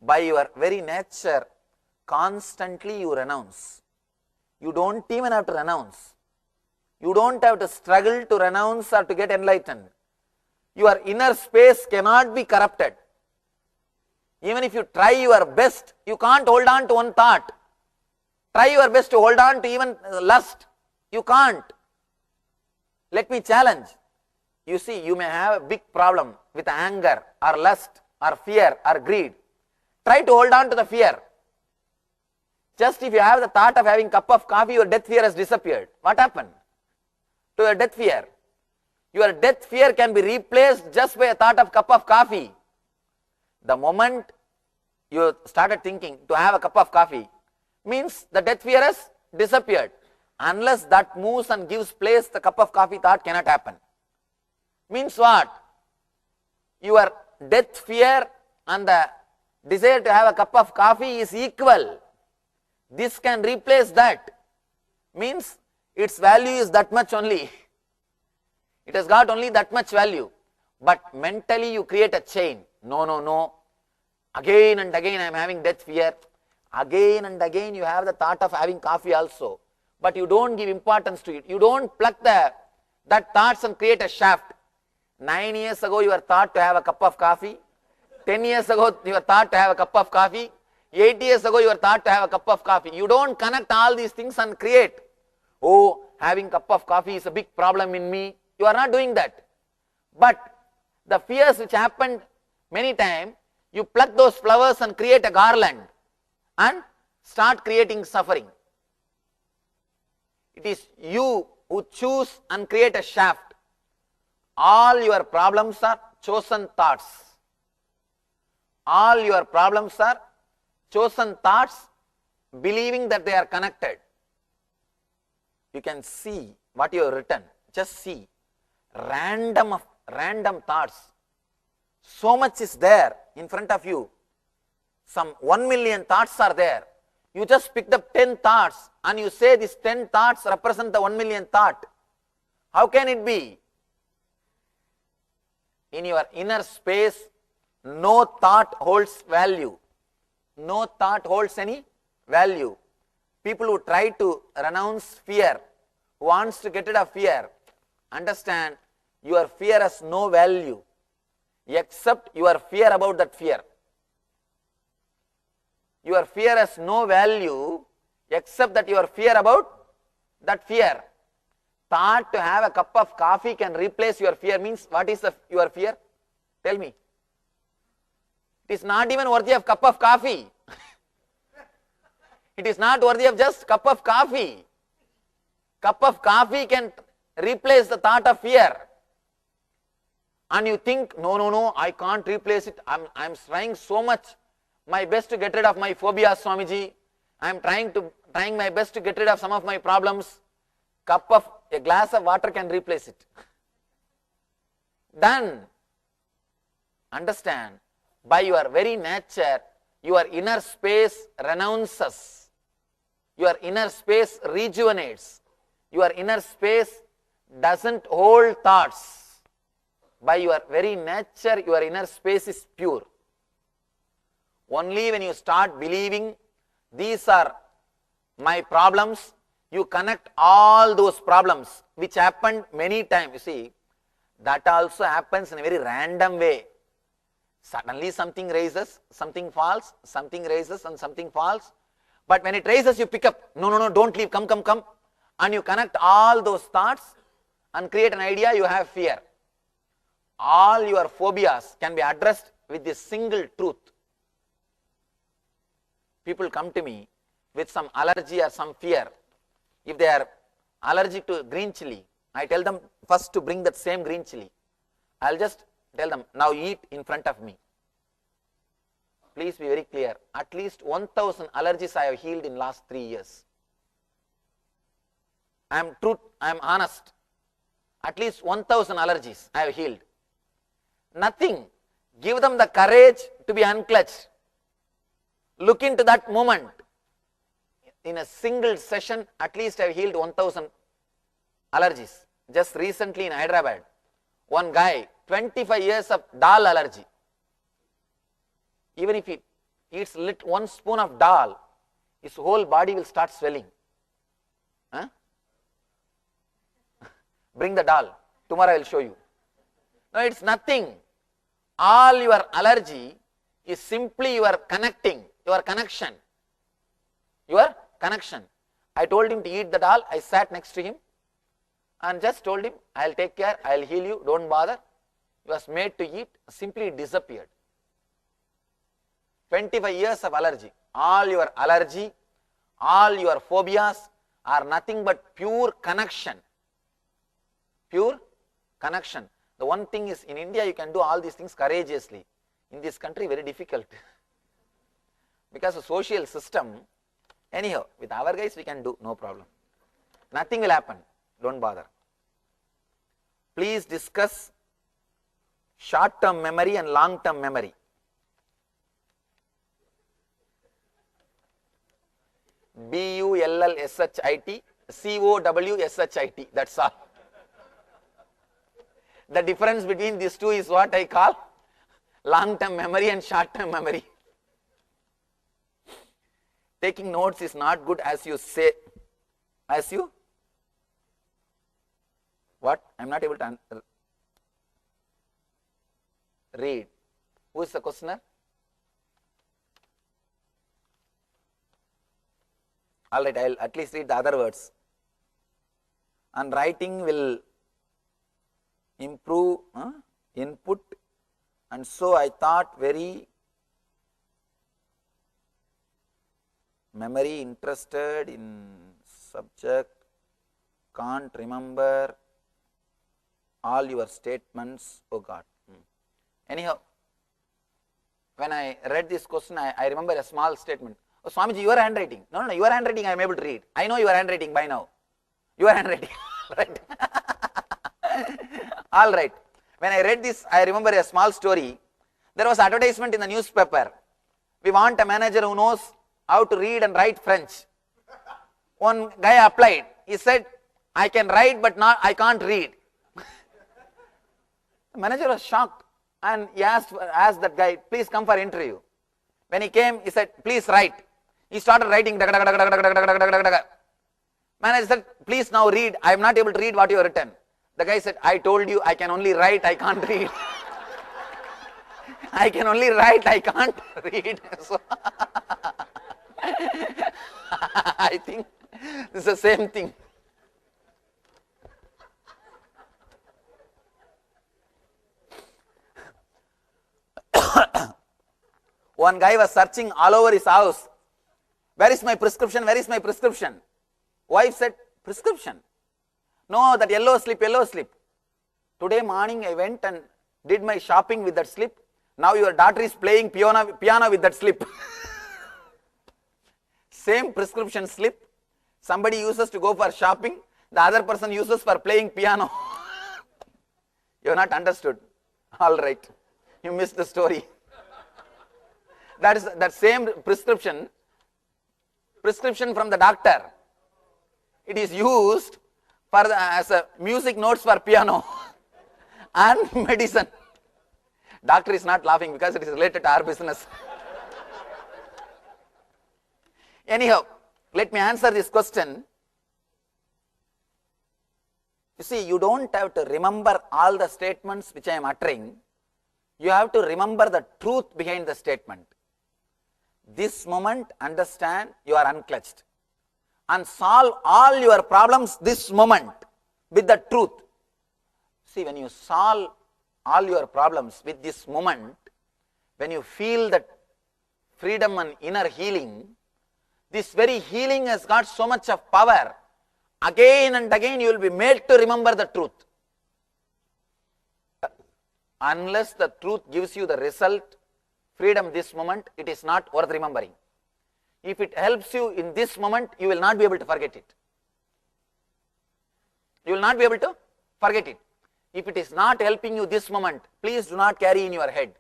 By your very nature, constantly you renounce. You don't even have to renounce. You don't have to struggle to renounce or to get enlightened. Your inner space cannot be corrupted. Even if you try your best, you can't hold on to one thought. Try your best to hold on to even lust. You can't. Let me challenge. You see, you may have a big problem with anger or lust or fear or greed. Try to hold on to the fear. Just if you have the thought of having a cup of coffee, your death fear has disappeared. What happened to your death fear? Your death fear can be replaced just by a thought of cup of coffee. The moment you started thinking to have a cup of coffee, means the death fear has disappeared. Unless that moves and gives place, the cup of coffee thought cannot happen. Means what? Your death fear and the desire to have a cup of coffee is equal. This can replace that. Means its value is that much only. It has got only that much value. But mentally you create a chain. No, no, no. Again and again I am having death fear. Again and again you have the thought of having coffee also. But you don't give importance to it. You don't pluck that thoughts and create a shaft. 9 years ago you were thought to have a cup of coffee. 10 years ago you were thought to have a cup of coffee. 8 years ago you were thought to have a cup of coffee. You don't connect all these things and create, oh, having cup of coffee is a big problem in me. You are not doing that. But the fears which happened many times, you pluck those flowers and create a garland and start creating suffering. It is you who choose and create a shaft. All your problems are chosen thoughts. All your problems are chosen thoughts, believing that they are connected. You can see what you have written. Just see. Random thoughts. So much is there in front of you. Some 1 million thoughts are there. You just picked up 10 thoughts and you say these 10 thoughts represent the 1 million thought. How can it be? in your inner space, no thought holds value. No thought holds any value. People who try to renounce fear, who wants to get rid of fear, understand your fear has no value except your fear about that fear. Your fear has no value except that your fear about that fear. Thought to have a cup of coffee can replace your fear means what is your fear? Tell me. It is not even worthy of cup of coffee. It is not worthy of just cup of coffee. Cup of coffee can replace the thought of fear. And you think, no, I can't replace it. I'm trying so much my best to get rid of my phobias, Swamiji. I'm trying my best to get rid of some of my problems. A glass of water can replace it. Then, understand, by your very nature, your inner space renounces. Your inner space rejuvenates. Your inner space doesn't hold thoughts. By your very nature, your inner space is pure. Only when you start believing these are my problems, you connect all those problems which happened many times. You see, that also happens in a very random way. Suddenly something raises, something falls, something raises and something falls. But when it raises, you pick up, no, don't leave, come. And you connect all those thoughts and create an idea, you have fear. All your phobias can be addressed with this single truth. People come to me with some allergy or some fear. If they are allergic to green chili, I tell them first to bring that same green chili. I'll just tell them, now eat in front of me. Please be very clear. At least 1,000 allergies I have healed in last 3 years. I am honest. At least 1,000 allergies I have healed. Nothing. Give them the courage to be unclutched. Look into that moment. In a single session, at least I have healed 1,000 allergies. Just recently in Hyderabad, one guy, 25 years of dal allergy. Even if he eats 1 spoon of dal, his whole body will start swelling. Huh? Bring the dal. Tomorrow I will show you. No, it's nothing. All your allergy is simply your connection. Your connection. I told him to eat the dal. I sat next to him and just told him, I'll take care, I'll heal you, don't bother. He was made to eat, simply disappeared. 25 years of allergy. All your allergy, all your phobias are nothing but pure connection. Pure connection. The one thing is, in India you can do all these things courageously. In this country very difficult. Because the social system, anyhow, with our guys we can do, no problem. Nothing will happen, don't bother. Please discuss short-term memory and long-term memory. BULLSHIT, COWSHIT, that's all. The difference between these two is what I call long-term memory and short-term memory. Taking notes is not good as you say, what? I am not able to read. Who is the questioner? Alright, I will at least read the other words. And writing will improve input, and so I thought very memory, interested in subject, can't remember all your statements, oh God. Anyhow, when I read this question, I remember a small statement. Oh, Swamiji, your handwriting. No, your handwriting I am able to read. I know your handwriting by now. Your handwriting. Right. All right. When I read this, I remember a small story. There was advertisement in the newspaper. We want a manager who knows how to read and write French. One guy applied. He said, I can write but I can't read. The manager was shocked. And he asked that guy, please come for interview. When he came, he said, please write. He started writing. Manager said, please now read. I am not able to read what you have written. The guy said, I told you I can only write, I can't read. I can only write, I can't read. So I think this is the same thing. One guy was searching all over his house. Where is my prescription? Where is my prescription? Wife said, prescription? No, that yellow slip, yellow slip. Today morning I went and did my shopping with that slip. Now your daughter is playing piano with that slip. Same prescription slip. Somebody uses to go for shopping. The other person uses for playing piano. You have not understood. All right. You missed the story. That is that same prescription from the doctor. It is used for as a music notes for piano and medicine. Doctor is not laughing because it is related to our business. Anyhow, let me answer this question. You see, you don't have to remember all the statements which I am uttering. You have to remember the truth behind the statement. This moment, understand you are unclutched and solve all your problems this moment with the truth. See, when you solve all your problems with this moment, when you feel that freedom and inner healing, this very healing has got so much of power. Again and again you will be made to remember the truth. Unless the truth gives you the result, freedom this moment, it is not worth remembering. If it helps you in this moment, you will not be able to forget it. You will not be able to forget it. If it is not helping you this moment, please do not carry in your head.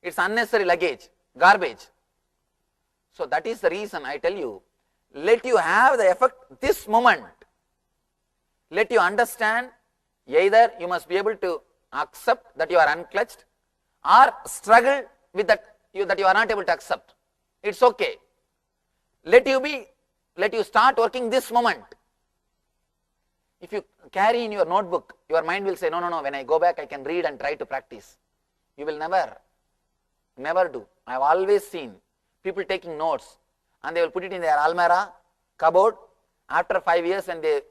It's unnecessary luggage, garbage. So that is the reason I tell you, let you have the effect this moment. Let you understand, either you must be able to accept that you are unclutched or struggle with that you are not able to accept. It's okay. Let you start working this moment. If you carry in your notebook, your mind will say, no, when I go back I can read and try to practice. You will never do. I have always seen people taking notes and they will put it in their almirah, cupboard. After 5 years when they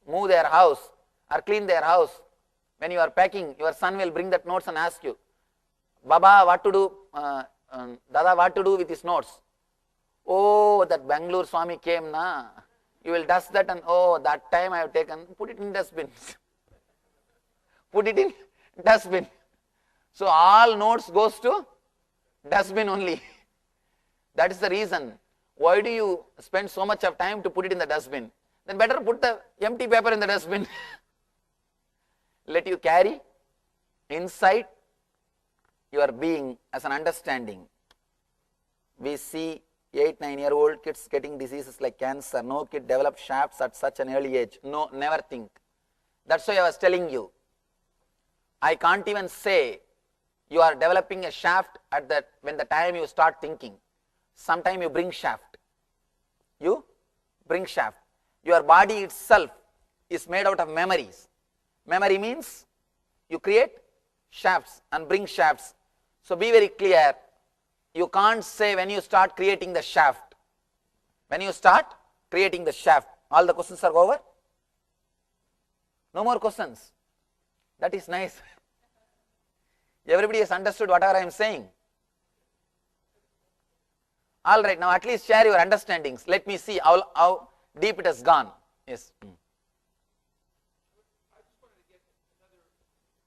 move their house or clean their house, when you are packing, your son will bring that notes and ask you, Baba, what to do? Dada, what to do with his notes? Oh, that Bangalore Swami came, na? You will dust that and that time I have taken, put it in dustbin. Put it in dustbin. So all notes goes to dustbin only. That is the reason. Why do you spend so much of time to put it in the dustbin? Then better put the empty paper in the dustbin. Let you carry inside your being as an understanding. We see 8-9-year-old kids getting diseases like cancer. No kid develops shafts at such an early age. No, never think. That's why I was telling you. I can't even say you are developing a shaft at that when the time you start thinking. Sometime you bring shaft. You bring shaft. Your body itself is made out of memories. Memory means you create shafts and bring shafts. So be very clear. You can't say when you start creating the shaft. When you start creating the shaft, all the questions are over? No more questions. That is nice. Everybody has understood whatever I am saying. All right, now at least share your understandings. Let me see how deep it has gone. Yes. I just wanted to get another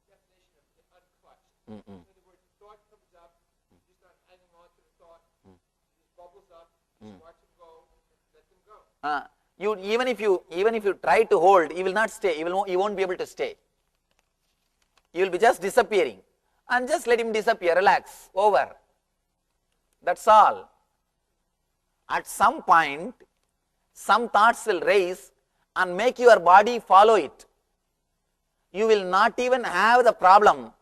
definition of unclutched. In other words, thought comes up, you're just not hanging on to the thought, it just bubbles up, just watch them go, let them go. Even if you try to hold, you will not stay. You won't be able to stay. You will be just disappearing, and just let him disappear. Relax. Over. That's all. At some point, some thoughts will raise and make your body follow it. You will not even have the problem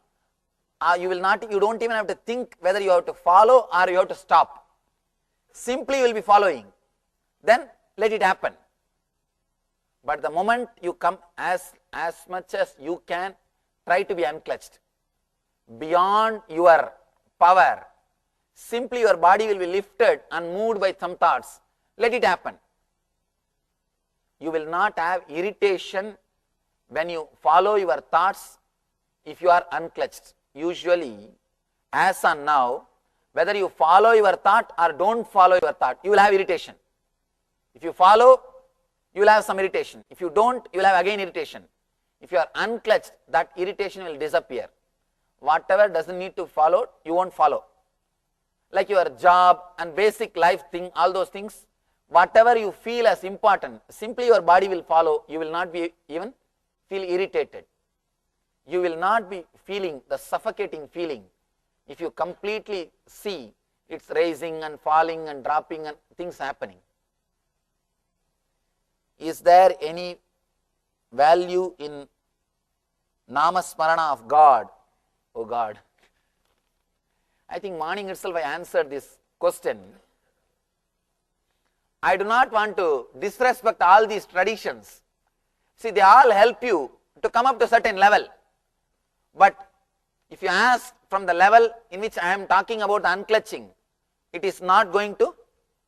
you don't even have to think whether you have to follow or you have to stop. Simply you will be following. Then let it happen. But the moment you come, as much as you can, try to be unclutched. Beyond your power, simply your body will be lifted and moved by some thoughts. Let it happen. You will not have irritation when you follow your thoughts if you are unclutched. Usually, as on now, whether you follow your thought or don't follow your thought, you will have irritation. If you follow, you will have some irritation. If you don't, you will have again irritation. If you are unclutched, that irritation will disappear. Whatever doesn't need to follow, you won't follow. Like your job and basic life thing, all those things, whatever you feel as important, simply your body will follow. You will not be even feel irritated. You will not be feeling the suffocating feeling if you completely see it's raising and falling and dropping and things happening. Is there any value in Namasmarana of God? Oh God. I think morning itself I answered this question. I do not want to disrespect all these traditions. See, they all help you to come up to a certain level. But if you ask from the level in which I am talking about unclutching, it is not going to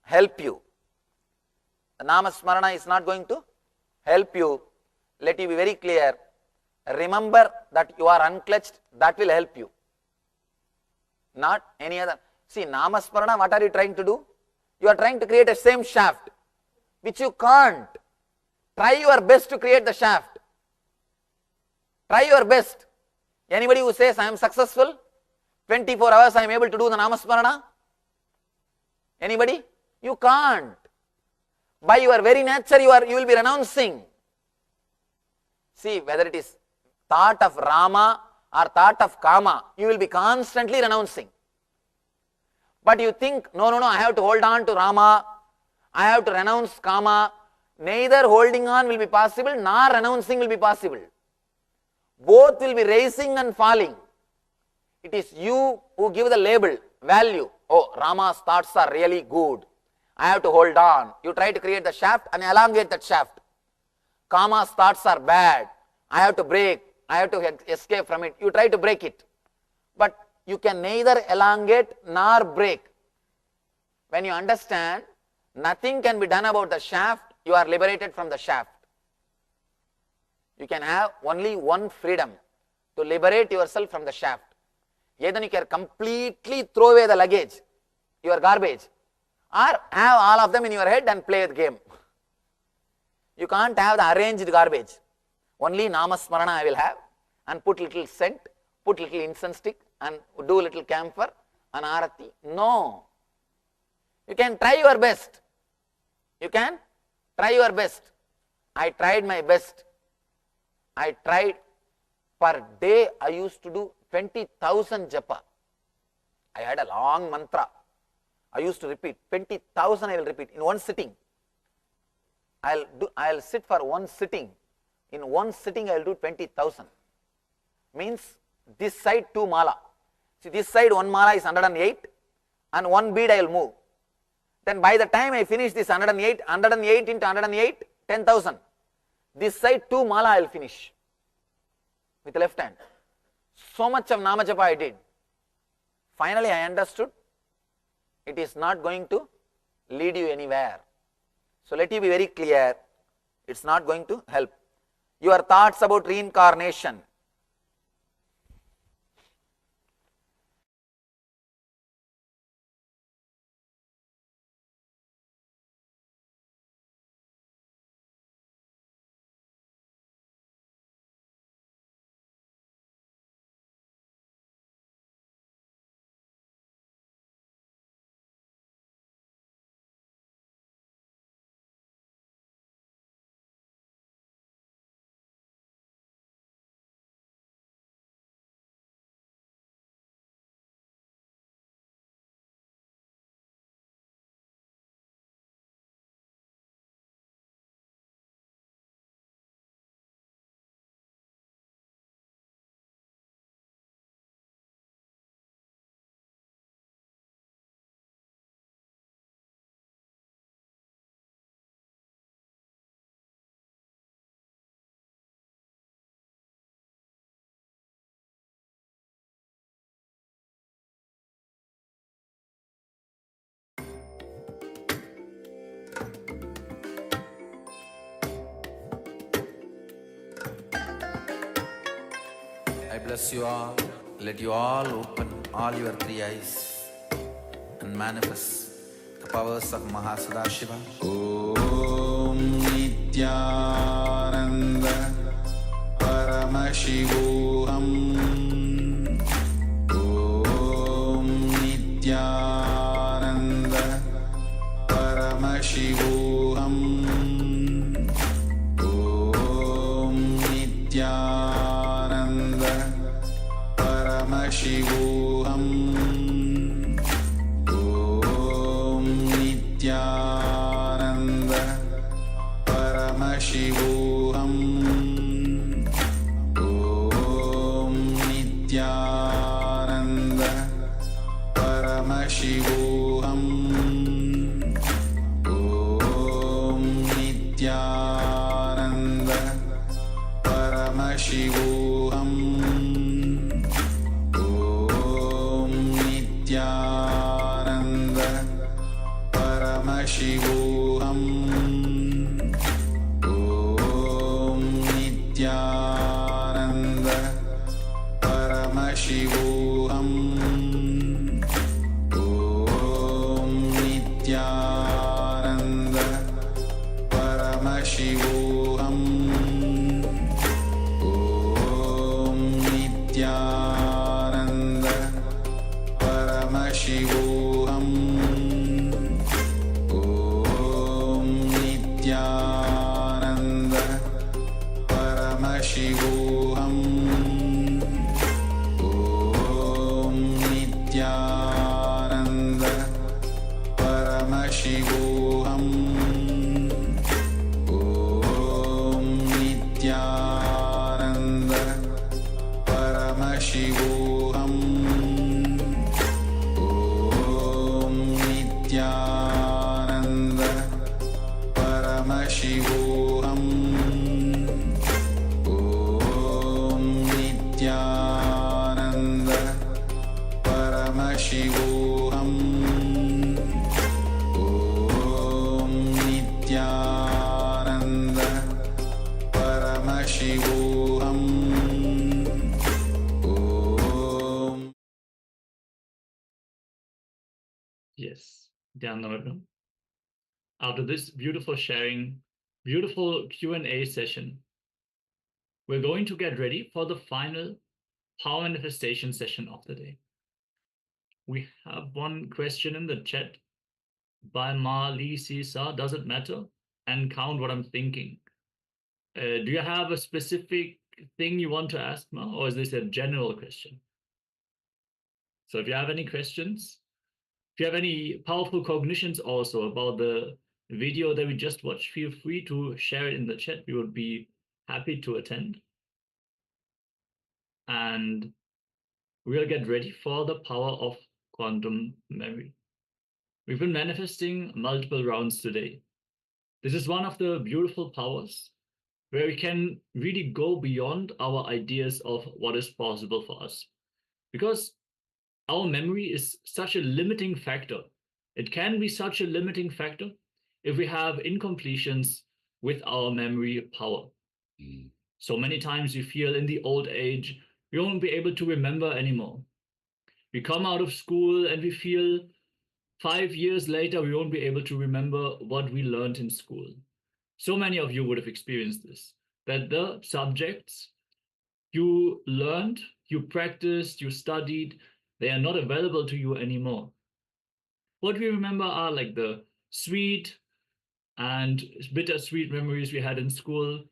help you. The Namasmarana is not going to help you. Let you be very clear. Remember that you are unclutched, that will help you. Not any other. See, Namasmarana, what are you trying to do? You are trying to create a same shaft, which you can't. Try your best to create the shaft. Try your best. Anybody who says I am successful, 24 hours I am able to do the Namasmarana? Anybody? You can't. By your very nature you will be renouncing. See, whether it is thought of Rama or thought of Kama, you will be constantly renouncing. But you think, no, I have to hold on to Rama, I have to renounce Kama. Neither holding on will be possible, nor renouncing will be possible. Both will be rising and falling. It is you who give the label, value. Oh, Rama's thoughts are really good. I have to hold on. You try to create the shaft and elongate that shaft. Kama's thoughts are bad. I have to break. I have to escape from it. You try to break it. But you can neither elongate nor break. When you understand, nothing can be done about the shaft, you are liberated from the shaft. You can have only one freedom, to liberate yourself from the shaft. Either you can completely throw away the luggage, your garbage, or have all of them in your head and play the game. You can't have the arranged garbage. Only Namasmarana I will have, and put little scent, put little incense stick, and do little camphor and arati. No. You can try your best. You can try your best. I tried my best. I tried. Per day I used to do 20,000 japa. I had a long mantra. I used to repeat 20,000. I will repeat in one sitting. I'll sit for one sitting. In one sitting I will do 20,000. Means this side 2 mala. See, this side 1 mala is 108 and 1 bead I will move. Then by the time I finish this 108 into 108, 10,000. This side 2 mala I will finish with the left hand. So much of Nama Japa I did. Finally I understood it is not going to lead you anywhere. So let you be very clear, it's not going to help. Your thoughts about reincarnation, bless you all. Let you all open all your three eyes and manifest the powers of Mahasadashiva. Om Nityananda Paramashivoham. Om Nityananda Paramashivoham. Om Nityananda Paramashivoham. Om Nityananda Paramashivoham. Om Nityananda Paramashivoham. Om Nityananda Paramashivoham. Om Nityananda Paramashivoham. Om Nityananda Paramashivoham. Om Nityananda Paramashivoham. Om Nityananda Paramashivoham. Om Nityananda Paramashivoham. Om Nityananda Paramashivoham. Om Nityananda Paramashivoham. Om Nityananda Paramashivoham. Om Nityananda Paramashivoham. Om Nityananda Paramashivoham. Om. Yes, Dhyanamagam. After this beautiful sharing, beautiful Q&A session, we're going to get ready for the final power manifestation session of the day. We have one question in the chat by Ma Lee Sisa. Does it matter? And count what I'm thinking. Do you have a specific thing you want to ask, Ma, or is this a general question? So if you have any questions, if you have any powerful cognitions also about the video that we just watched, feel free to share it in the chat. We would be happy to attend. And we'll get ready for the power of quantum memory. We've been manifesting multiple rounds today. This is one of the beautiful powers where we can really go beyond our ideas of what is possible for us. Because our memory is such a limiting factor. It can be such a limiting factor if we have incompletions with our memory power. So many times we feel in the old age, we won't be able to remember anymore. We come out of school and we feel 5 years later, we won't be able to remember what we learned in school. So many of you would have experienced this, that the subjects you learned, you practiced, you studied, they are not available to you anymore. What we remember are like the sweet and bittersweet memories we had in school.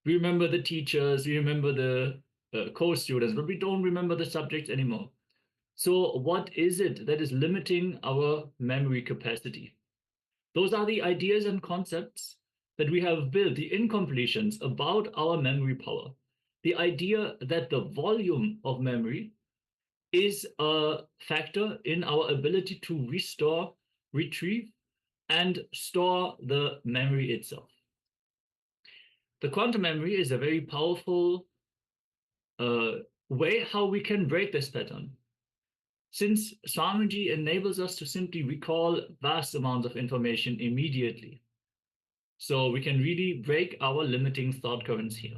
We remember the teachers, we remember the co-students, but we don't remember the subjects anymore. So what is it that is limiting our memory capacity? Those are the ideas and concepts that we have built, the incompletions about our memory power. The idea that the volume of memory is a factor in our ability to restore, retrieve, and store the memory itself. The quantum memory is a very powerful way how we can break this pattern. Since Swamiji enables us to simply recall vast amounts of information immediately. So we can really break our limiting thought currents here.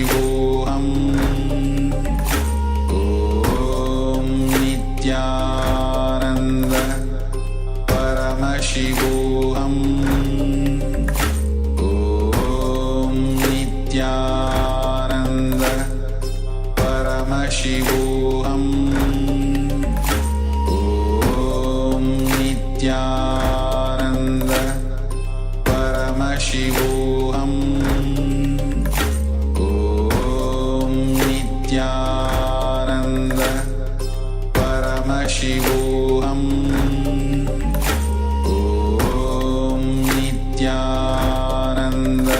Paramashivoham Om Nityananda Paramashivoham Om Nityananda Paramashivoham Om Nityananda Paramashivoham Om Nityananda Paramashivoham Om Nityananda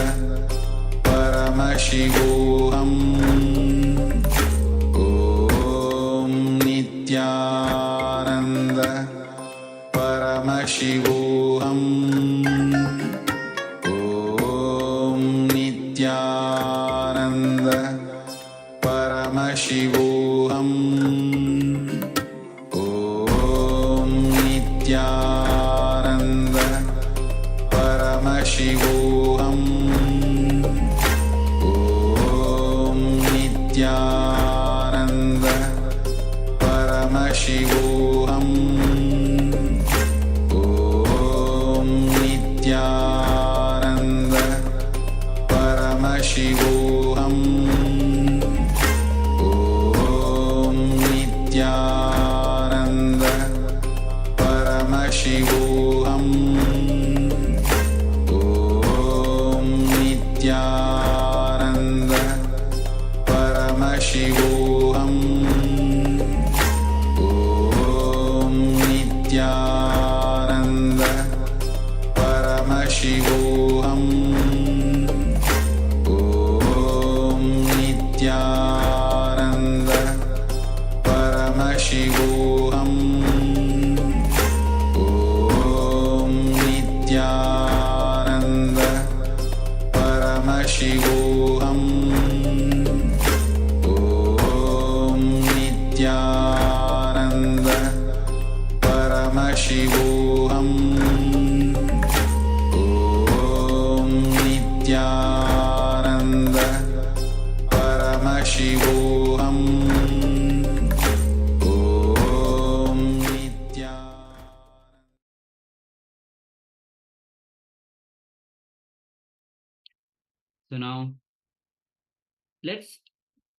Paramashivoham Om Nityananda Paramashivoham Om Nityananda Paramashivoham Om Nityananda Paramashivoham Om Nityananda Paramashivoham Om Nityananda Paramashivoham Om Nityananda Paramashivoham Om Nityananda Paramashivoham Om Nityananda Paramashivoham Om Nityananda Paramashivoham Om Nityananda Paramashivoham Om Nityananda Paramashivoham Om Nityananda Paramashivoham Om Nityananda. So now let's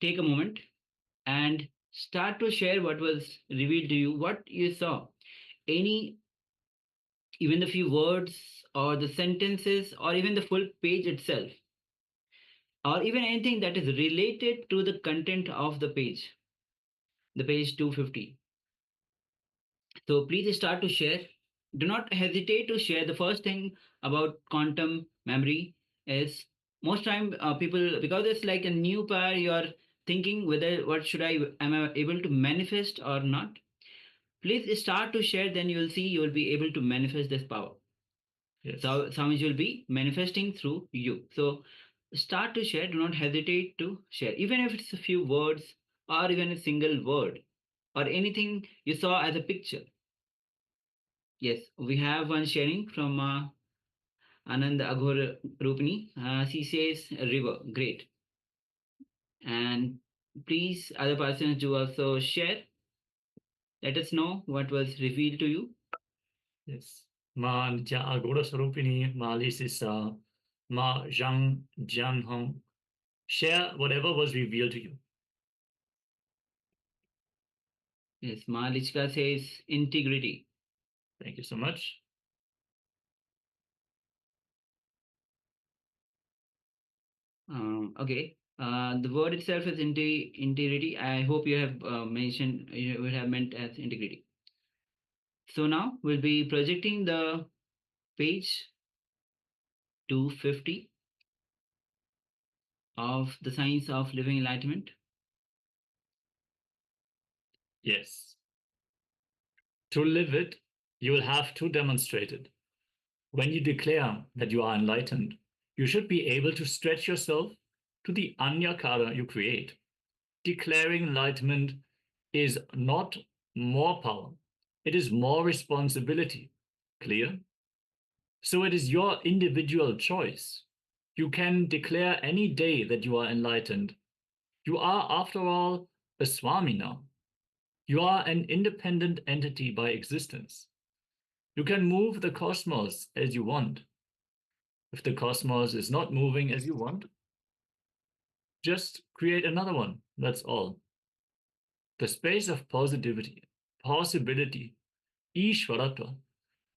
take a moment and start to share what was revealed to you, what you saw. Any, even the few words or the sentences or even the full page itself, or even anything that is related to the content of the page 250. So please start to share. Do not hesitate to share. The first thing about quantum memory is most time people, because it's like a new power, you are thinking whether what should am I able to manifest or not. Please start to share, then you will see you will be able to manifest this power. Yes. So some will be manifesting through you. So start to share. Do not hesitate to share, even if it's a few words or even a single word or anything you saw as a picture. Yes, we have one sharing from Anand Aghor Rupini. She says river, great. And please, other persons do also share. Let us know what was revealed to you. Yes. Ma Nitya Agora Sarupini, Ma Lisisa, Ma Zhang Jian Hong. Share whatever was revealed to you. Yes, Malichka says integrity. Thank you so much. Okay. The word itself is integrity. I hope you have mentioned, you would have meant as integrity. So now we'll be projecting the page 250 of the Science of Living Enlightenment. Yes. To live it, you will have to demonstrate it. When you declare that you are enlightened, you should be able to stretch yourself to the anyakara you create. Declaring enlightenment is not more power, it is more responsibility. Clear? So it is your individual choice. You can declare any day that you are enlightened. You are, after all, a Swami now. You are an independent entity by existence. You can move the cosmos as you want. If the cosmos is not moving as you want, just create another one. That's all. The space of positivity, possibility, Ishvaratva,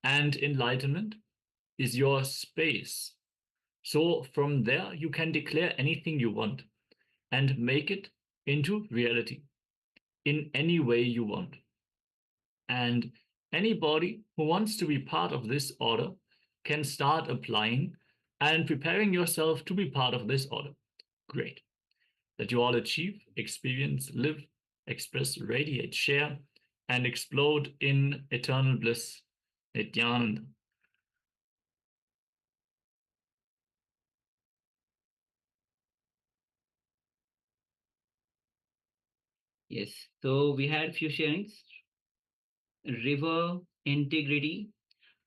and enlightenment is your space. So from there, you can declare anything you want and make it into reality in any way you want. And anybody who wants to be part of this order can start applying and preparing yourself to be part of this order. Great. That you all achieve, experience, live, express, radiate, share, and explode in eternal bliss, Nithyananda. Yes. So we had few sharings. River integrity.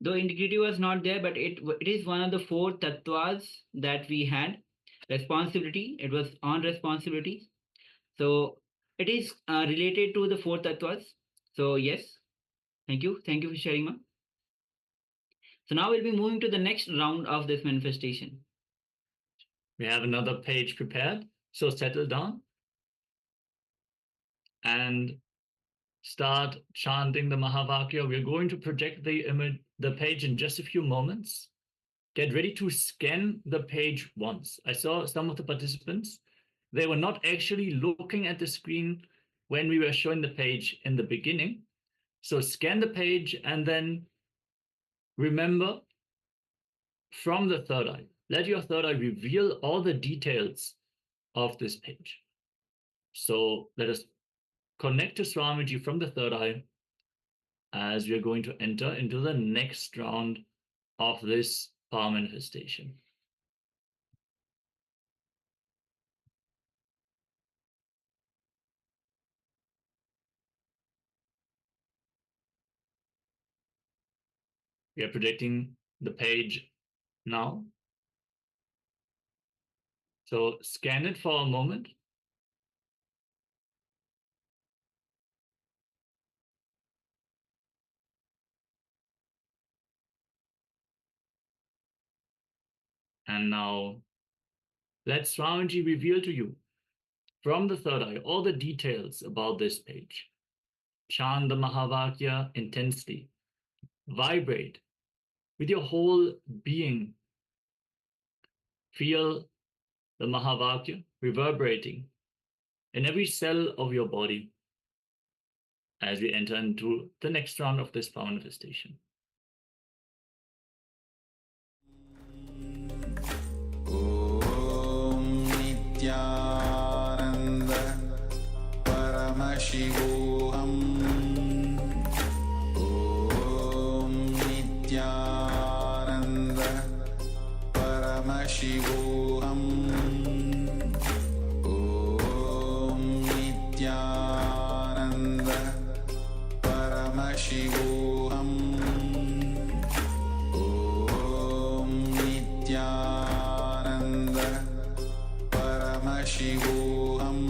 Though integrity was not there, but it is one of the 4 tattvas that we had. Responsibility. It was on responsibility. So it is related to the 4 tattvas. So yes. Thank you. Thank you for sharing, ma'am. So now we'll be moving to the next round of this manifestation. We have another page prepared. So settle down and start chanting the Mahavakya. We're going to project the page in just a few moments. Get ready to scan the page once. I saw some of the participants, they were not actually looking at the screen when we were showing the page in the beginning. So scan the page and then remember from the third eye. Let your third eye reveal all the details of this page. So let us connect to Swamiji from the third eye as we are going to enter into the next round of this power manifestation. We are projecting the page now. So scan it for a moment. And now let Swamiji reveal to you from the third eye all the details about this page. Chant the Mahavakya intensely. Vibrate with your whole being. Feel the Mahavakya reverberating in every cell of your body as we enter into the next round of this power manifestation. Om Nithyananda Paramashivoham. Om Nithyananda Paramashivoham. Om Nithyananda Paramashivoham. Om Nithyananda Paramashivoham.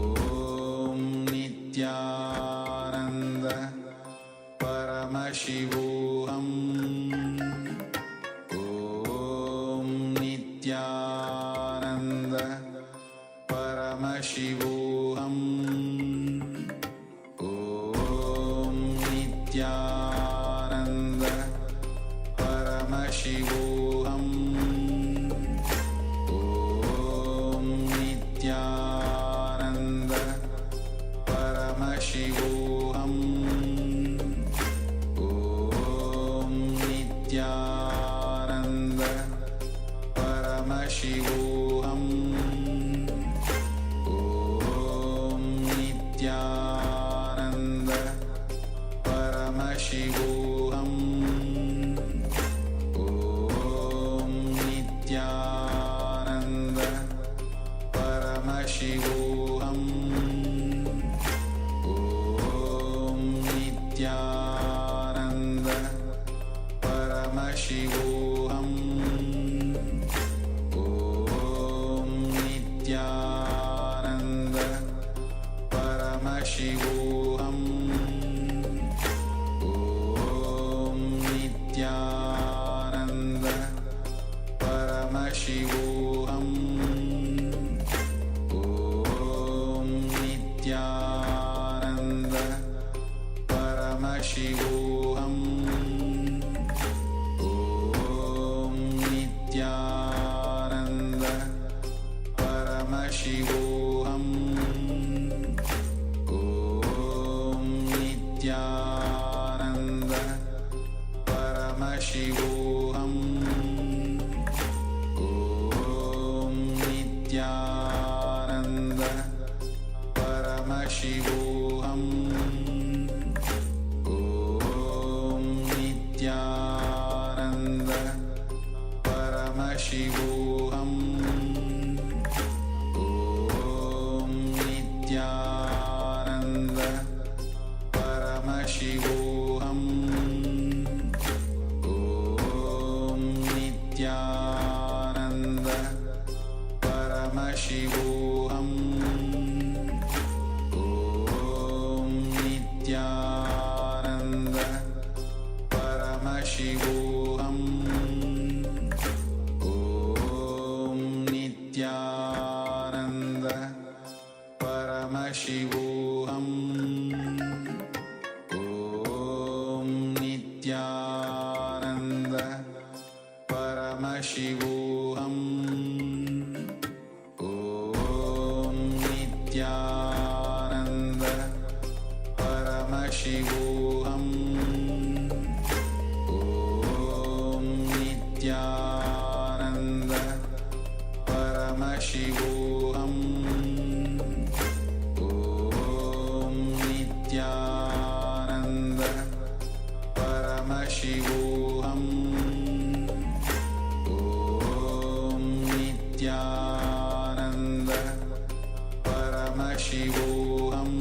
Om Nithyananda Paramashivoham. Om Nithyananda Paramashivoham. Om Nithyananda Paramashivoham. Om Nithyananda Paramashivoham. Om Nithyananda Paramashivoham. Om Nithyananda Paramashivoham. Om Nithyananda Paramashivoham. Om Nithyananda Paramashivoham. Paramashivoham Om Nityananda Paramashivoham Om Nityananda Paramashivoham Om Nityananda Paramashivoham Om Nityananda Paramashivoham Om Nityananda Paramashivoham Om Nityananda Paramashivoham Om Nityananda Paramashivoham Om Nityananda Paramashivoham Om Nityananda Paramashivoham Om Nityananda Paramashivoham Om Nityananda Paramashivoham Om Nityananda Paramashivoham Om Nityananda Paramashivoham Om Nityananda Paramashivoham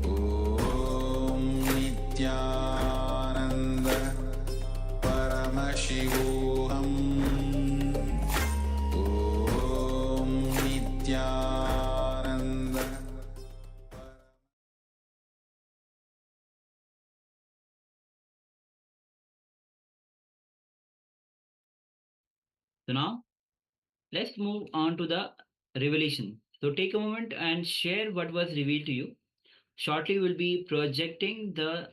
Om Nityananda Paramashivoham Om Nityananda So now let's move on to the revelation. So take a moment and share what was revealed to you. Shortly, we'll be projecting the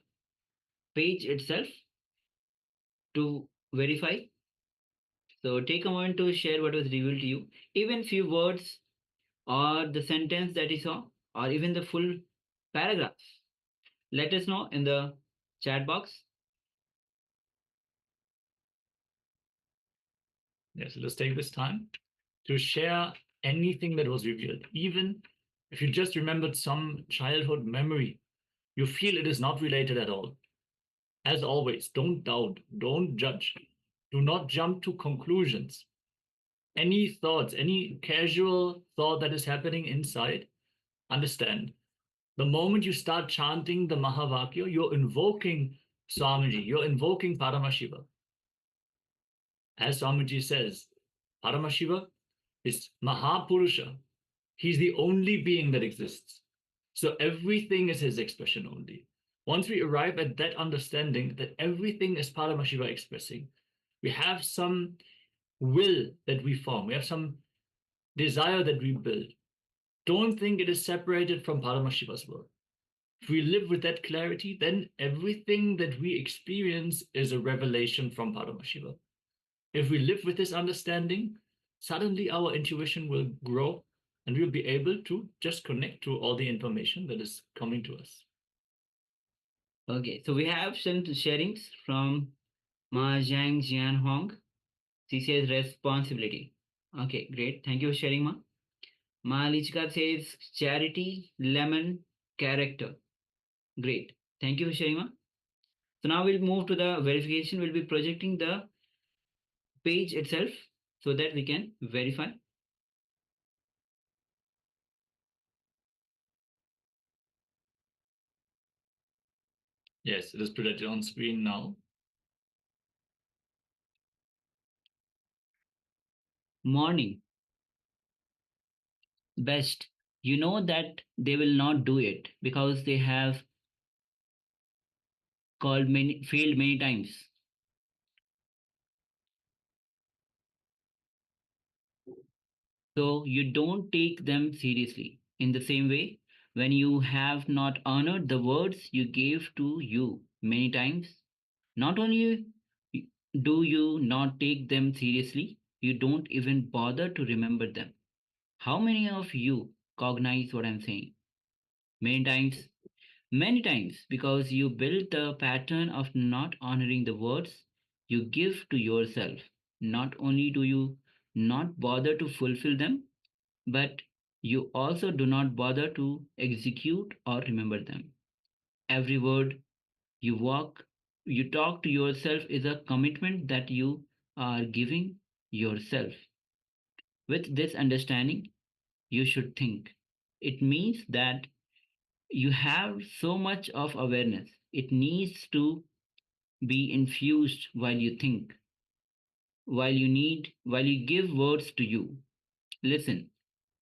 page itself to verify. So take a moment to share what was revealed to you. Even few words or the sentence that you saw, or even the full paragraph. Let us know in the chat box. Yes, let's take this time to share anything that was revealed. Even if you just remembered some childhood memory, you feel it is not related at all. As always, don't doubt, don't judge, do not jump to conclusions. Any thoughts, any casual thought that is happening inside, understand. The moment you start chanting the Mahavakya, you're invoking Swamiji, you're invoking Paramashiva. As Swamiji says, Paramashiva is Mahapurusha. He's the only being that exists. So everything is his expression only. Once we arrive at that understanding that everything is Paramashiva expressing, we have some will that we form, we have some desire that we build. Don't think it is separated from Paramashiva's will. If we live with that clarity, then everything that we experience is a revelation from Paramashiva. If we live with this understanding, suddenly our intuition will grow and we'll be able to just connect to all the information that is coming to us. Okay, so we have some sharings from Ma Zhang Jian Hong. She says responsibility. Okay, great. Thank you for sharing, Ma. Ma Lichka says charity, lemon, character. Great. Thank you for sharing, Ma. So now we'll move to the verification. We'll be projecting the page itself so that we can verify. Yes, it is projected on screen now. Morning. Best. You know that they will not do it because they have failed many times. So you don't take them seriously. In the same way, when you have not honored the words you gave to you many times, not only do you not take them seriously, you don't even bother to remember them. How many of you cognize what I'm saying? Many times, many times, because you built the pattern of not honoring the words you give to yourself. Not only do you not bother to fulfill them, but you also do not bother to execute or remember them. Every word you walk, you talk to yourself is a commitment that you are giving yourself. With this understanding, you should think. It means that you have so much of awareness. It needs to be infused while you think, while you give words to you. Listen,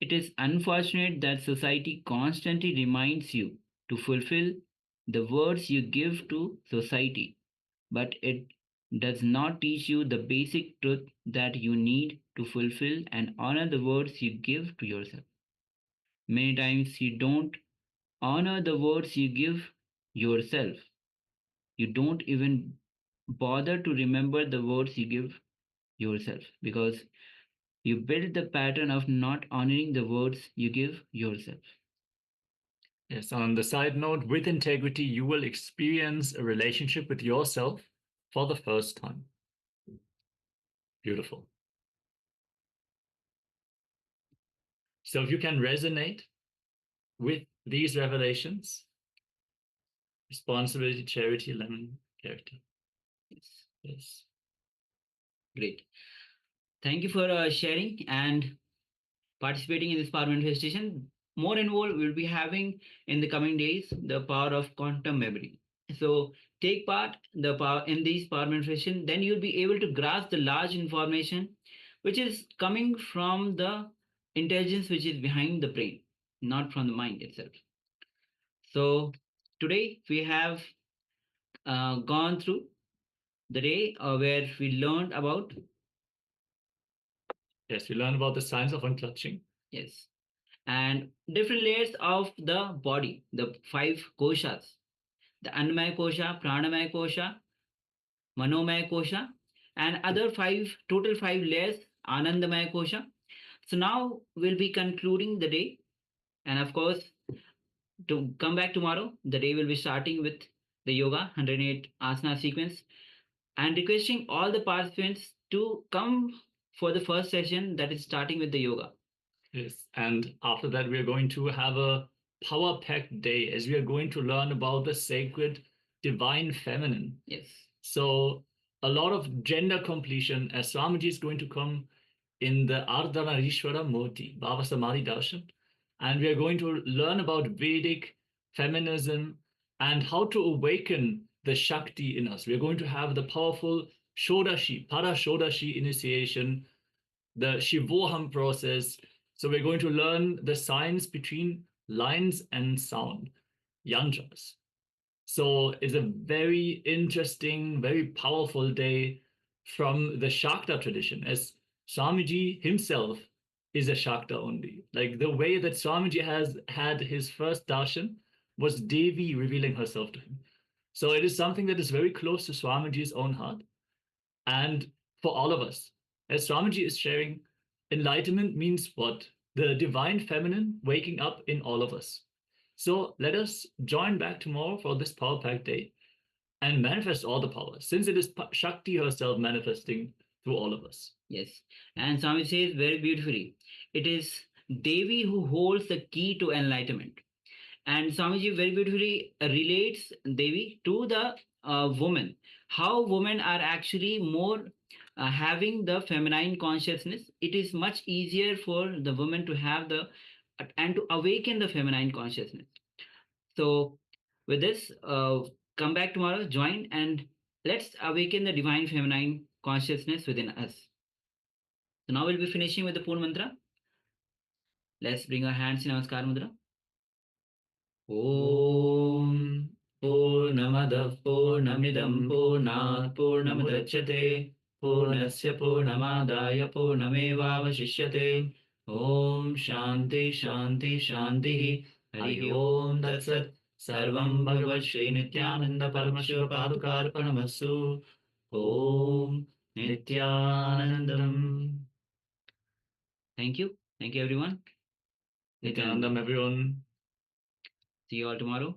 it is unfortunate that society constantly reminds you to fulfill the words you give to society, but it does not teach you the basic truth that you need to fulfill and honor the words you give to yourself. Many times you don't honor the words you give yourself. You don't even bother to remember the words you give yourself because you build the pattern of not honoring the words you give yourself. Yes, on the side note, with integrity, you will experience a relationship with yourself for the first time. Beautiful. So if you can resonate with these revelations, responsibility, charity, lemon, character. Yes. Yes. Great. Thank you for sharing and participating in this power manifestation. More and more we'll be having in the coming days the power of quantum memory. So take part the power in these power manifestation, then you'll be able to grasp the large information which is coming from the intelligence which is behind the brain, not from the mind itself. So today we have gone through the day where we learned about. Yes, we learn about the science of unclutching. Yes. And different layers of the body, the five koshas, the Annamaya kosha, Pranamaya kosha, Manomaya kosha, and other five, total five layers, Anandamaya kosha. So now we'll be concluding the day. And of course, to come back tomorrow, the day will be starting with the yoga 108 asana sequence and requesting all the participants to come for the first session that is starting with the yoga. Yes, and after that, we are going to have a power-packed day as we are going to learn about the sacred divine feminine. Yes. So a lot of gender completion, as Swamiji is going to come in the Ardhanarishwara Murti, Bhava Samadhi Darshan, and we are going to learn about Vedic feminism and how to awaken the Shakti in us. We are going to have the powerful Shodashi, Para Shodashi initiation, the Shivoham process. So we're going to learn the science between lines and sound, yantras. So it's a very interesting, very powerful day from the Shakta tradition, as Swamiji himself is a Shakta only. Like the way that Swamiji has had his first darshan was Devi revealing herself to him. So it is something that is very close to Swamiji's own heart. And for all of us, as Swamiji is sharing, enlightenment means what? The divine feminine waking up in all of us. So let us join back tomorrow for this power pack day and manifest all the power, since it is Shakti herself manifesting through all of us. Yes. And Swami says very beautifully, it is Devi who holds the key to enlightenment. And Swamiji very beautifully relates Devi to the woman, how women are actually more having the feminine consciousness. It is much easier for the woman to have the and to awaken the feminine consciousness. So with this, come back tomorrow, join, and let's awaken the divine feminine consciousness within us. So now we'll be finishing with the Purna Mantra. Let's bring our hands in Namaskar Mudra. Om Purnamadav Purnamidam Purnat Purnamudachyate Purnasya Purnamadaya Purnamevavashishyate Om Shanti Shanti Shanti. Hari Om Tat Sat. Sarvam Bhagavat Sri Nityananda Paramashiva Padukarpanamastu. Om Nityanandam. Thank you. Thank you, everyone. Nityanandam, everyone. See you all tomorrow.